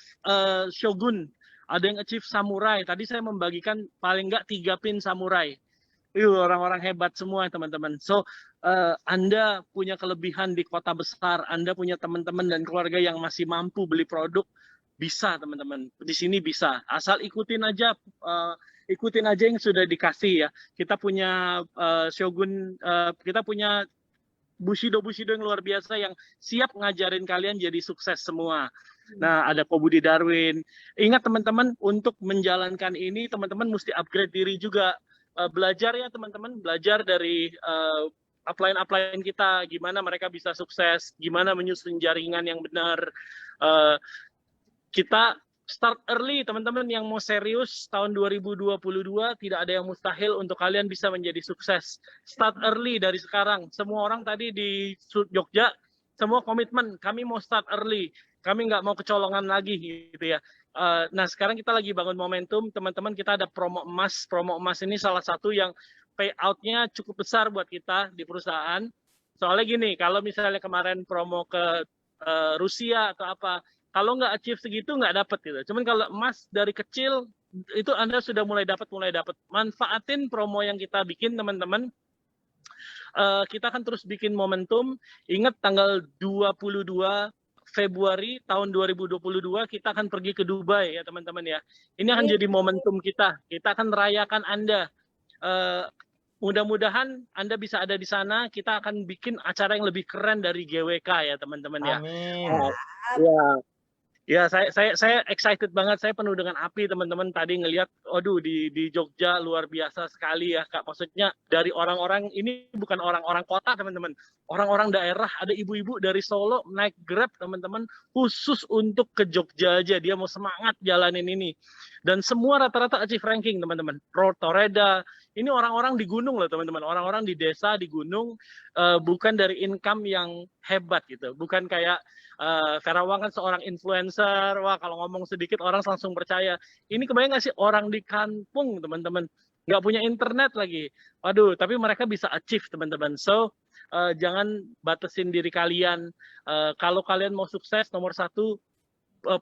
Shogun, ada yang achieve Samurai. Tadi saya membagikan paling nggak 3 pin Samurai. Orang-orang hebat semua teman-teman. So, Anda punya kelebihan di kota besar, Anda punya teman-teman dan keluarga yang masih mampu beli produk, bisa teman-teman. Di sini bisa. Asal ikutin aja yang sudah dikasih ya. Kita punya Shogun, kita punya Bushido yang luar biasa yang siap ngajarin kalian jadi sukses semua. Nah, ada Ko Budi Darwin. Ingat teman-teman, untuk menjalankan ini teman-teman mesti upgrade diri juga. Belajar ya teman-teman, belajar dari upline kita, gimana mereka bisa sukses, gimana menyusun jaringan yang benar. Kita start early teman-teman yang mau serius tahun 2022, tidak ada yang mustahil untuk kalian bisa menjadi sukses. Start early dari sekarang. Semua orang tadi di Jogja semua komitmen, kami mau start early, kami nggak mau kecolongan lagi gitu ya. Nah sekarang kita lagi bangun momentum teman-teman, kita ada promo emas ini salah satu yang payoutnya cukup besar buat kita di perusahaan. Soalnya gini, kalau misalnya kemarin promo ke Rusia atau apa, kalau nggak achieve segitu nggak dapat gitu. Cuman kalau emas dari kecil itu Anda sudah mulai dapat. Manfaatin promo yang kita bikin teman-teman. Kita akan terus bikin momentum. Ingat tanggal 22 Februari tahun 2022 kita akan pergi ke Dubai ya teman-teman ya. Ini akan jadi momentum kita. Kita akan merayakan Anda. Mudah-mudahan Anda bisa ada di sana. Kita akan bikin acara yang lebih keren dari GWK ya teman-teman ya. Amin. Ya, saya excited banget. Saya penuh dengan api teman-teman. Tadi ngelihat, aduh di Jogja luar biasa sekali ya Kak. Maksudnya dari orang-orang ini bukan orang-orang kota teman-teman. Orang-orang daerah, ada ibu-ibu dari Solo naik Grab teman-teman khusus untuk ke Jogja aja. Dia mau semangat jalanin ini. Dan semua rata-rata achieve ranking teman-teman. Toreda, ini orang-orang di gunung loh teman-teman. Orang-orang di desa, di gunung, bukan dari income yang hebat gitu. Bukan kayak Ferawang kan seorang influencer, wah kalau ngomong sedikit orang langsung percaya. Ini kebayang nggak sih orang di kampung teman-teman, nggak punya internet lagi. Waduh, tapi mereka bisa achieve teman-teman. So, jangan batasin diri kalian. Kalau kalian mau sukses, nomor 1,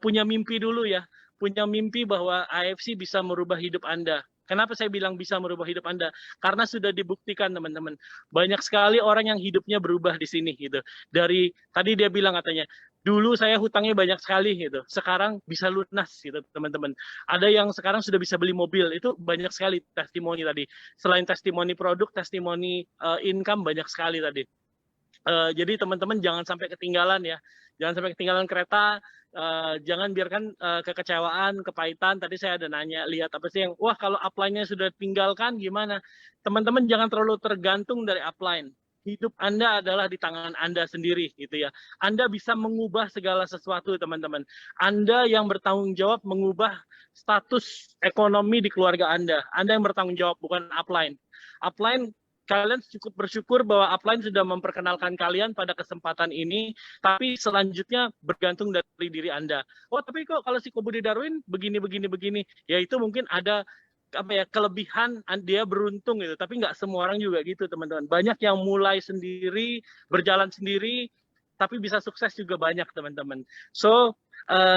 punya mimpi dulu ya. Punya mimpi bahwa AFC bisa merubah hidup Anda. Kenapa saya bilang bisa merubah hidup Anda? Karena sudah dibuktikan teman-teman. Banyak sekali orang yang hidupnya berubah di sini gitu. Dari tadi dia bilang katanya, dulu saya hutangnya banyak sekali gitu. Sekarang bisa lunas gitu teman-teman. Ada yang sekarang sudah bisa beli mobil. Itu banyak sekali testimoni tadi. Selain testimoni produk, testimoni income banyak sekali tadi. Jadi teman-teman jangan sampai ketinggalan ya. Jangan sampai ketinggalan kereta. Jangan biarkan kekecewaan, kepahitan. Tadi saya ada nanya, lihat apa sih yang, wah kalau upline-nya sudah tinggalkan gimana? Teman-teman jangan terlalu tergantung dari upline. Hidup Anda adalah di tangan Anda sendiri gitu ya. Anda bisa mengubah segala sesuatu teman-teman. Anda yang bertanggung jawab mengubah status ekonomi di keluarga Anda. Anda yang bertanggung jawab, bukan upline. Upline, kalian cukup bersyukur bahwa upline sudah memperkenalkan kalian pada kesempatan ini, tapi selanjutnya bergantung dari diri Anda. Oh, tapi kok kalau si Ko Budi Darwin begini, ya itu mungkin ada apa ya kelebihan, dia beruntung gitu, tapi nggak semua orang juga gitu teman-teman. Banyak yang mulai sendiri, berjalan sendiri, tapi bisa sukses juga banyak teman-teman. So,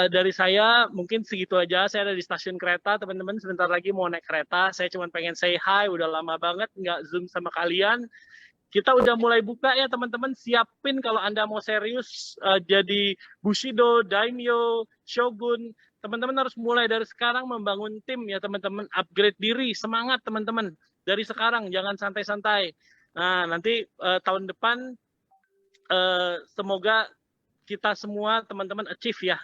dari saya mungkin segitu aja. Saya ada di stasiun kereta teman-teman, sebentar lagi mau naik kereta. Saya cuma pengen say hi, udah lama banget nggak Zoom sama kalian. Kita udah mulai buka ya teman-teman, siapin kalau Anda mau serius jadi Bushido, Daimyo, Shogun. Teman-teman harus mulai dari sekarang membangun tim ya teman-teman, upgrade diri, semangat teman-teman. Dari sekarang, jangan santai-santai. Nah nanti tahun depan semoga kita semua teman-teman achieve ya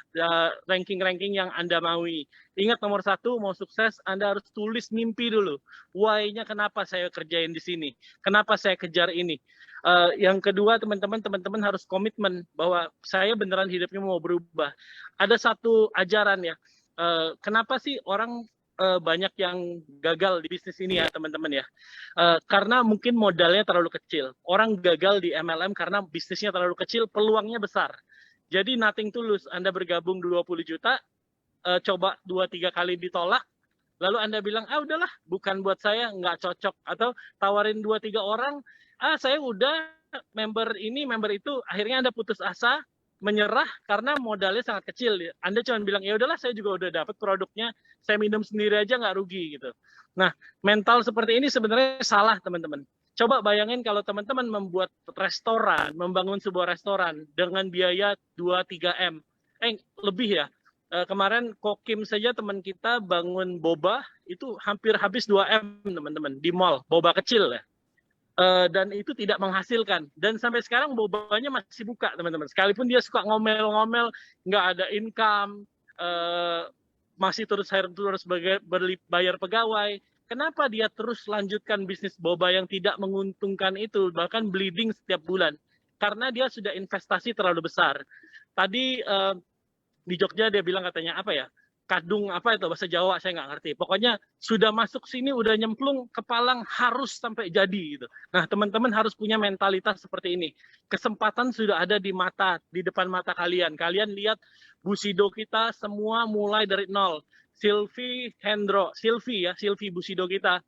ranking-ranking yang Anda maui. Ingat nomor satu, mau sukses Anda harus tulis mimpi dulu. Why-nya kenapa saya kerjain di sini? Kenapa saya kejar ini? Yang kedua teman-teman harus komitmen bahwa saya beneran hidupnya mau berubah. Ada satu ajaran ya. Kenapa sih orang banyak yang gagal di bisnis ini ya teman-teman ya? Karena mungkin modalnya terlalu kecil. Orang gagal di MLM karena bisnisnya terlalu kecil, peluangnya besar. Jadi nothing to lose. Anda bergabung 20 juta, coba 2-3 kali ditolak, lalu Anda bilang, udahlah, bukan buat saya, nggak cocok. Atau tawarin 2-3 orang, saya udah member ini, member itu, akhirnya Anda putus asa, menyerah karena modalnya sangat kecil. Anda cuma bilang, ya udahlah, saya juga udah dapat produknya, saya minum sendiri aja nggak rugi gitu. Nah, mental seperti ini sebenarnya salah teman-teman. Coba bayangin kalau teman-teman membuat restoran, membangun sebuah restoran dengan biaya 2-3 M. Lebih ya. Kemarin Kokim saja teman kita bangun boba, itu hampir habis 2 M teman-teman, di mall, boba kecil ya. Dan itu tidak menghasilkan. Dan sampai sekarang bobanya masih buka teman-teman. Sekalipun dia suka ngomel-ngomel, nggak ada income, masih terus bayar pegawai. Kenapa dia terus lanjutkan bisnis boba yang tidak menguntungkan itu, bahkan bleeding setiap bulan? Karena dia sudah investasi terlalu besar. Tadi di Jogja dia bilang katanya apa ya? Kadung apa itu bahasa Jawa saya nggak ngerti. Pokoknya sudah masuk sini udah nyemplung kepalang harus sampai jadi gitu. Nah, teman-teman harus punya mentalitas seperti ini. Kesempatan sudah ada di depan mata kalian. Kalian lihat Bushido kita semua mulai dari nol. Silvi Bushido kita.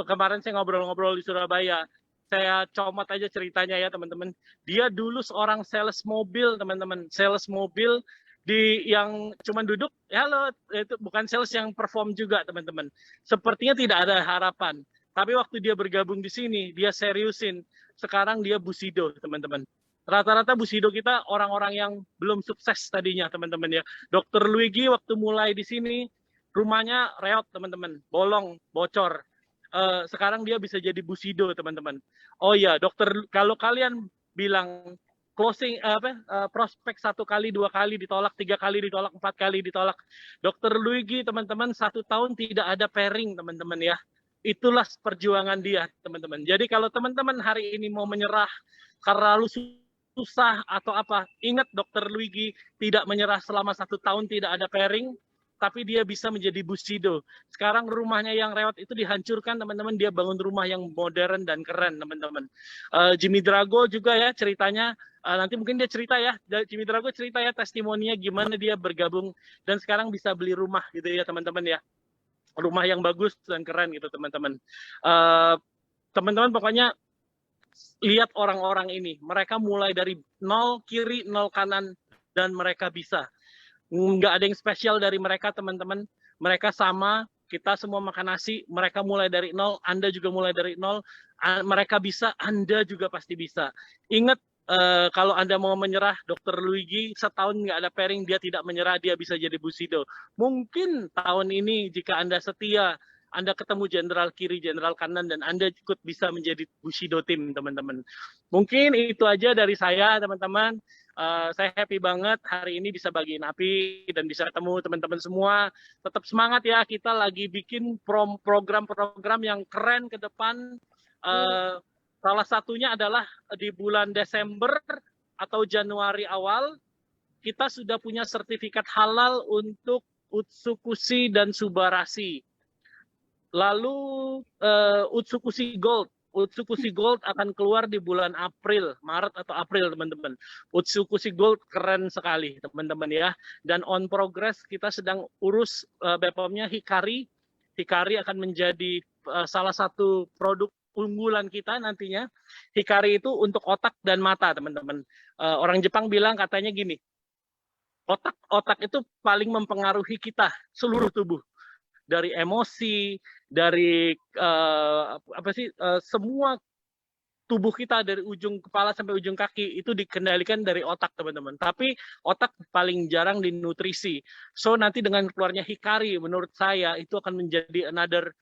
Kemarin saya ngobrol-ngobrol di Surabaya. Saya comot aja ceritanya ya teman-teman. Dia dulu seorang sales mobil teman-teman. Sales mobil yang cuma duduk, halo, itu bukan sales yang perform juga teman-teman. Sepertinya tidak ada harapan. Tapi waktu dia bergabung di sini, dia seriusin. Sekarang dia Bushido teman-teman. Rata-rata Bushido kita orang-orang yang belum sukses tadinya teman-teman ya. Dr. Luigi waktu mulai di sini, rumahnya reot teman-teman, bolong, bocor. Sekarang dia bisa jadi Bushido teman-teman. Oh ya, dokter, kalau kalian bilang closing prospek 1 kali, 2 kali ditolak, 3 kali ditolak, 4 kali ditolak. Dr. Luigi teman-teman 1 tahun tidak ada pairing teman-teman ya. Itulah perjuangan dia teman-teman. Jadi kalau teman-teman hari ini mau menyerah karena lu susah atau apa, ingat Dr. Luigi tidak menyerah selama 1 tahun tidak ada pairing, tapi dia bisa menjadi Bushido. Sekarang rumahnya yang rewat itu dihancurkan teman-teman, dia bangun rumah yang modern dan keren teman-teman. Jimmy Drago juga ya ceritanya, nanti mungkin dia cerita ya, Jimmy Drago cerita ya testimoninya gimana dia bergabung dan sekarang bisa beli rumah gitu ya teman-teman ya. Rumah yang bagus dan keren gitu teman-teman. Teman-teman pokoknya lihat orang-orang ini, mereka mulai dari 0 kiri, 0 kanan dan mereka bisa. Nggak ada yang spesial dari mereka teman-teman, mereka sama, kita semua makan nasi, mereka mulai dari 0, Anda juga mulai dari 0, mereka bisa, Anda juga pasti bisa. Ingat, kalau Anda mau menyerah, Dr. Luigi setahun nggak ada pairing, dia tidak menyerah, dia bisa jadi Bushido. Mungkin tahun ini jika Anda setia, Anda ketemu jenderal kiri, jenderal kanan, dan Anda ikut bisa menjadi Bushido tim teman-teman. Mungkin itu aja dari saya teman-teman. Saya happy banget hari ini bisa bagiin api dan bisa ketemu teman-teman semua. Tetap semangat ya, kita lagi bikin program-program yang keren ke depan. Salah satunya adalah di bulan Desember atau Januari awal, kita sudah punya sertifikat halal untuk Utsukushi dan Subarashi. Lalu Utsukushi Gold. Utsukushi Gold akan keluar di bulan Maret atau April teman-teman. Utsukushi Gold keren sekali teman-teman ya. Dan on progress kita sedang urus BPOM-nya Hikari. Hikari akan menjadi salah satu produk unggulan kita nantinya. Hikari itu untuk otak dan mata teman-teman. Orang Jepang bilang katanya gini, otak itu paling mempengaruhi kita seluruh tubuh. Dari emosi, dari semua tubuh kita dari ujung kepala sampai ujung kaki itu dikendalikan dari otak teman-teman. Tapi otak paling jarang dinutrisi. So nanti dengan keluarnya Hikari menurut saya itu akan menjadi another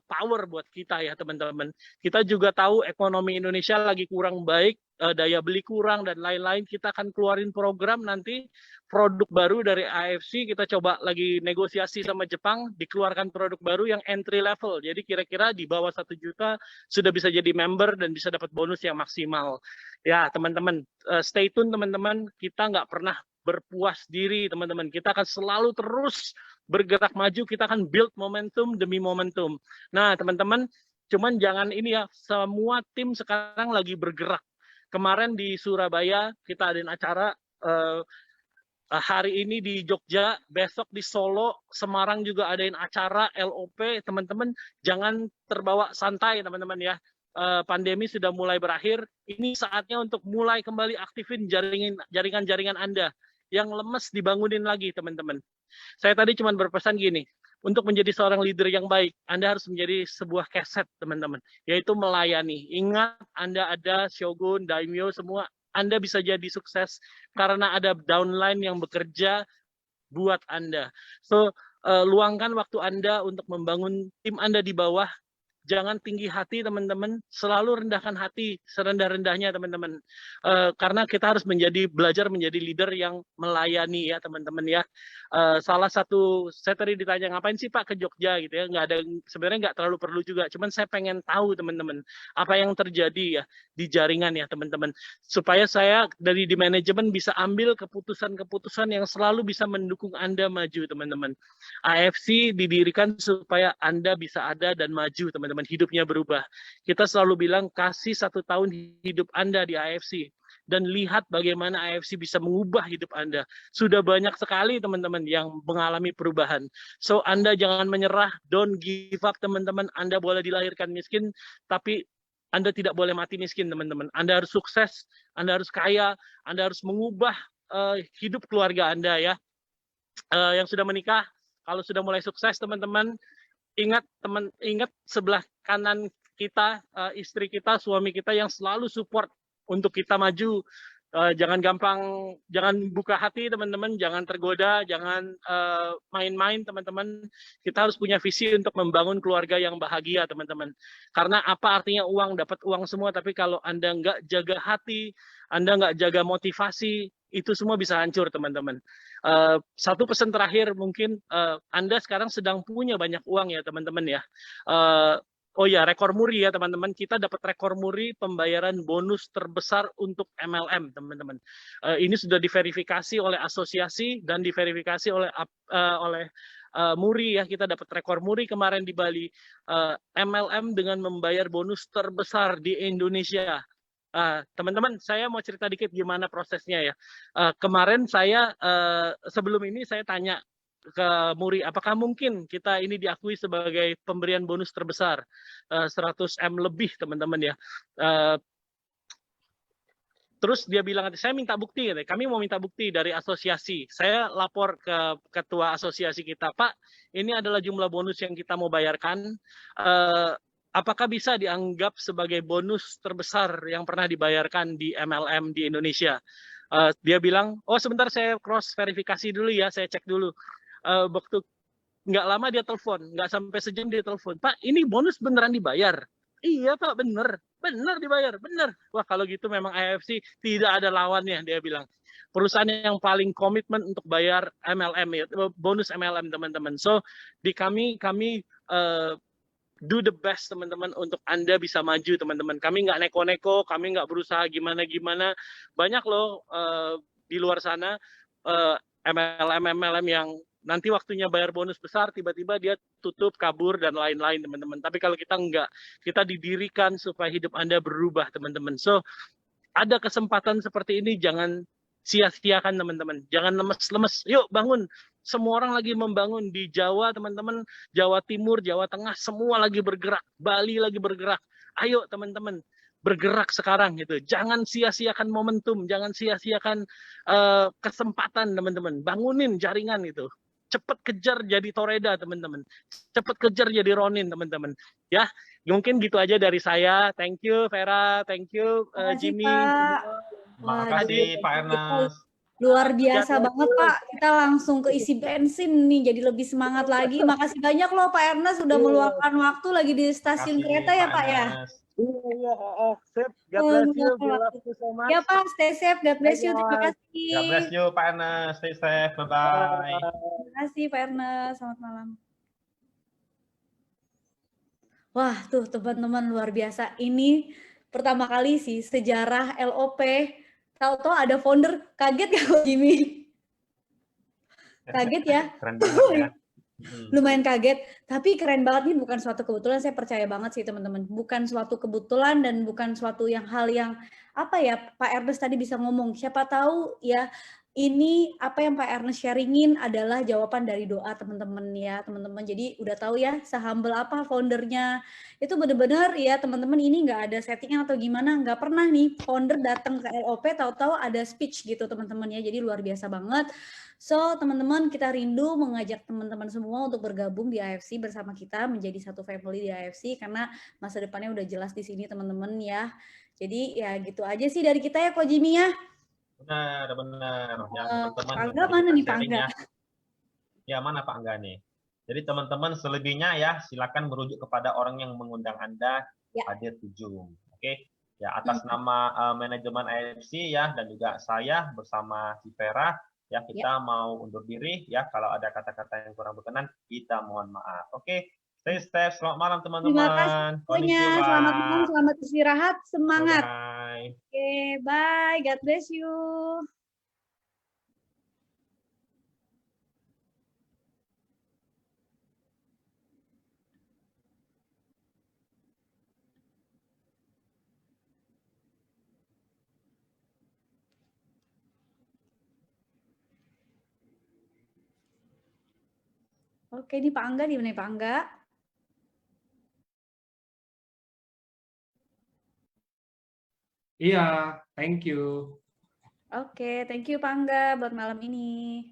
power buat kita ya teman-teman. Kita juga tahu ekonomi Indonesia lagi kurang baik, daya beli kurang dan lain-lain. Kita akan keluarin program nanti produk baru dari AFC. Kita coba lagi negosiasi sama Jepang, dikeluarkan produk baru yang entry level. Jadi kira-kira di bawah 1 juta sudah bisa jadi member dan bisa dapat bonus yang maksimal. Ya teman-teman, stay tune teman-teman. Kita nggak pernah berpuas diri teman-teman. Kita akan selalu terus bergerak maju. Kita akan build momentum demi momentum. Nah teman-teman, cuman jangan ini ya, semua tim sekarang lagi bergerak. Kemarin di Surabaya kita adain acara, hari ini di Jogja, besok di Solo, Semarang juga adain acara LOP. Teman-teman jangan terbawa santai teman-teman ya. Pandemi sudah mulai berakhir. Ini saatnya untuk mulai kembali aktifin jaringan-jaringan Anda yang lemes, dibangunin lagi teman-teman. Saya tadi cuma berpesan gini, untuk menjadi seorang leader yang baik, Anda harus menjadi sebuah keset teman-teman, yaitu melayani. Ingat, Anda ada Shogun, Daimyo, semua Anda bisa jadi sukses karena ada downline yang bekerja buat Anda. So, luangkan waktu Anda untuk membangun tim Anda di bawah. Jangan tinggi hati teman-teman, selalu rendahkan hati serendah-rendahnya teman-teman. Karena kita harus belajar menjadi leader yang melayani ya teman-teman ya. Salah satu, saya tadi ditanya ngapain sih Pak ke Jogja gitu ya, sebenarnya nggak terlalu perlu juga, cuman saya pengen tahu teman-teman apa yang terjadi ya di jaringan ya teman-teman, supaya saya di manajemen bisa ambil keputusan-keputusan yang selalu bisa mendukung Anda maju teman-teman. AFC didirikan supaya Anda bisa ada dan maju teman-teman, hidupnya berubah. Kita selalu bilang kasih 1 tahun hidup Anda di AFC dan lihat bagaimana AFC bisa mengubah hidup Anda. Sudah banyak sekali teman-teman yang mengalami perubahan. So Anda jangan menyerah, don't give up teman-teman. Anda boleh dilahirkan miskin, tapi Anda tidak boleh mati miskin teman-teman. Anda harus sukses, Anda harus kaya, Anda harus mengubah hidup keluarga Anda ya. Yang sudah menikah, kalau sudah mulai sukses teman-teman, ingat sebelah kanan kita, istri kita, suami kita yang selalu support untuk kita maju. Jangan buka hati teman-teman, jangan tergoda, jangan main-main teman-teman. Kita harus punya visi untuk membangun keluarga yang bahagia teman-teman. Karena apa artinya uang, dapat uang semua, tapi kalau Anda nggak jaga hati, Anda nggak jaga motivasi, itu semua bisa hancur teman-teman. Satu pesan terakhir mungkin, Anda sekarang sedang punya banyak uang ya teman-teman ya. Oh ya, rekor muri ya teman-teman. Kita dapat rekor muri pembayaran bonus terbesar untuk MLM teman-teman. Ini sudah diverifikasi oleh asosiasi dan diverifikasi oleh muri ya. Kita dapat rekor muri kemarin di Bali. MLM dengan membayar bonus terbesar di Indonesia. Teman-teman, saya mau cerita dikit gimana prosesnya ya. Kemarin saya sebelum ini saya tanya ke muri, apakah mungkin kita ini diakui sebagai pemberian bonus terbesar 100M lebih teman-teman ya. Terus dia bilang, saya minta bukti, kami mau minta bukti dari asosiasi. Saya lapor ke ketua asosiasi kita, Pak, ini adalah jumlah bonus yang kita mau bayarkan. Apakah bisa dianggap sebagai bonus terbesar yang pernah dibayarkan di MLM di Indonesia? Dia bilang, oh sebentar saya cross verifikasi dulu ya, saya cek dulu. Waktu nggak lama dia telepon, nggak sampai sejam dia telepon, Pak ini bonus beneran dibayar? Iya Pak, bener dibayar, bener. Wah kalau gitu memang AFC tidak ada lawannya, dia bilang. Perusahaan yang paling komitmen untuk bayar MLM ya, bonus MLM teman-teman. So di kami do the best teman-teman untuk Anda bisa maju teman-teman. Kami nggak neko-neko, kami nggak berusaha gimana-gimana. Banyak loh di luar sana MLM yang nanti waktunya bayar bonus besar, tiba-tiba dia tutup, kabur, dan lain-lain teman-teman. Tapi kalau kita enggak, kita didirikan supaya hidup Anda berubah teman-teman. So, ada kesempatan seperti ini, jangan sia-siakan teman-teman. Jangan lemes-lemes, yuk bangun. Semua orang lagi membangun di Jawa teman-teman, Jawa Timur, Jawa Tengah, semua lagi bergerak. Bali lagi bergerak. Ayo teman-teman, bergerak sekarang gitu. Jangan sia-siakan momentum, jangan sia-siakan kesempatan teman-teman. Bangunin jaringan itu. Cepat kejar jadi Toreda teman-teman. Cepat kejar jadi Ronin teman-teman. Ya, mungkin gitu aja dari saya. Thank you Vera, thank you Jimmy. Terima kasih Pak Ernest. Luar biasa God bless banget you. Pak. Kita langsung ke isi bensin nih, jadi lebih semangat lagi. Makasih banyak loh Pak Ernest sudah meluangkan waktu lagi di stasiun Kasih kereta ya Pak Pak ya. Anas. Iya, sip. God bless you. We love you so much. Ya Pak, stay safe. God bless you. Terima Bye-bye. kasih. God bless you Pak Anas. Stay safe. Bye-bye. Terima kasih Pak Ernest. Selamat malam. Wah, tuh teman-teman luar biasa. Ini pertama kali sih sejarah LOP. Tahu-tahu ada founder. Kaget gak Kak Jimmy? Kaget ya? Keren banget ya. Lumayan kaget, tapi keren banget nih, bukan suatu kebetulan, saya percaya banget sih teman-teman, bukan suatu kebetulan dan bukan suatu hal yang apa ya, Pak Ernest tadi bisa ngomong, siapa tahu ya ini apa yang Pak Ernest sharingin adalah jawaban dari doa teman-teman ya teman-teman. Jadi udah tahu ya sehumble apa foundernya, itu bener-bener ya teman-teman, ini nggak ada settingan atau gimana, nggak pernah nih founder datang ke LOP tahu-tahu ada speech gitu teman-teman ya, jadi luar biasa banget. So, teman-teman, kita rindu mengajak teman-teman semua untuk bergabung di AFC bersama kita menjadi satu family di AFC karena masa depannya udah jelas di sini, teman-teman ya. Jadi ya gitu aja sih dari kita ya, Ko Jimmy ya. Benar. Ya, teman-teman. Pak Angga mana nih Pak Angga? Ya, mana Pak Angga nih? Jadi teman-teman selebihnya ya silakan merujuk kepada orang yang mengundang Anda hadir di Zoom. Oke. Ya, atas nama manajemen AFC ya dan juga saya bersama si Vera ya kita mau undur diri ya, kalau ada kata-kata yang kurang berkenan kita mohon maaf. Oke. Stay safe. Selamat malam teman-teman. Terima kasih semuanya. Selamat malam, selamat istirahat, semangat. Bye. Oke, bye. God bless you. Oke, ini Pak Angga, di mana Pak Angga? Iya, thank you. Oke, thank you Pak Angga buat malam ini.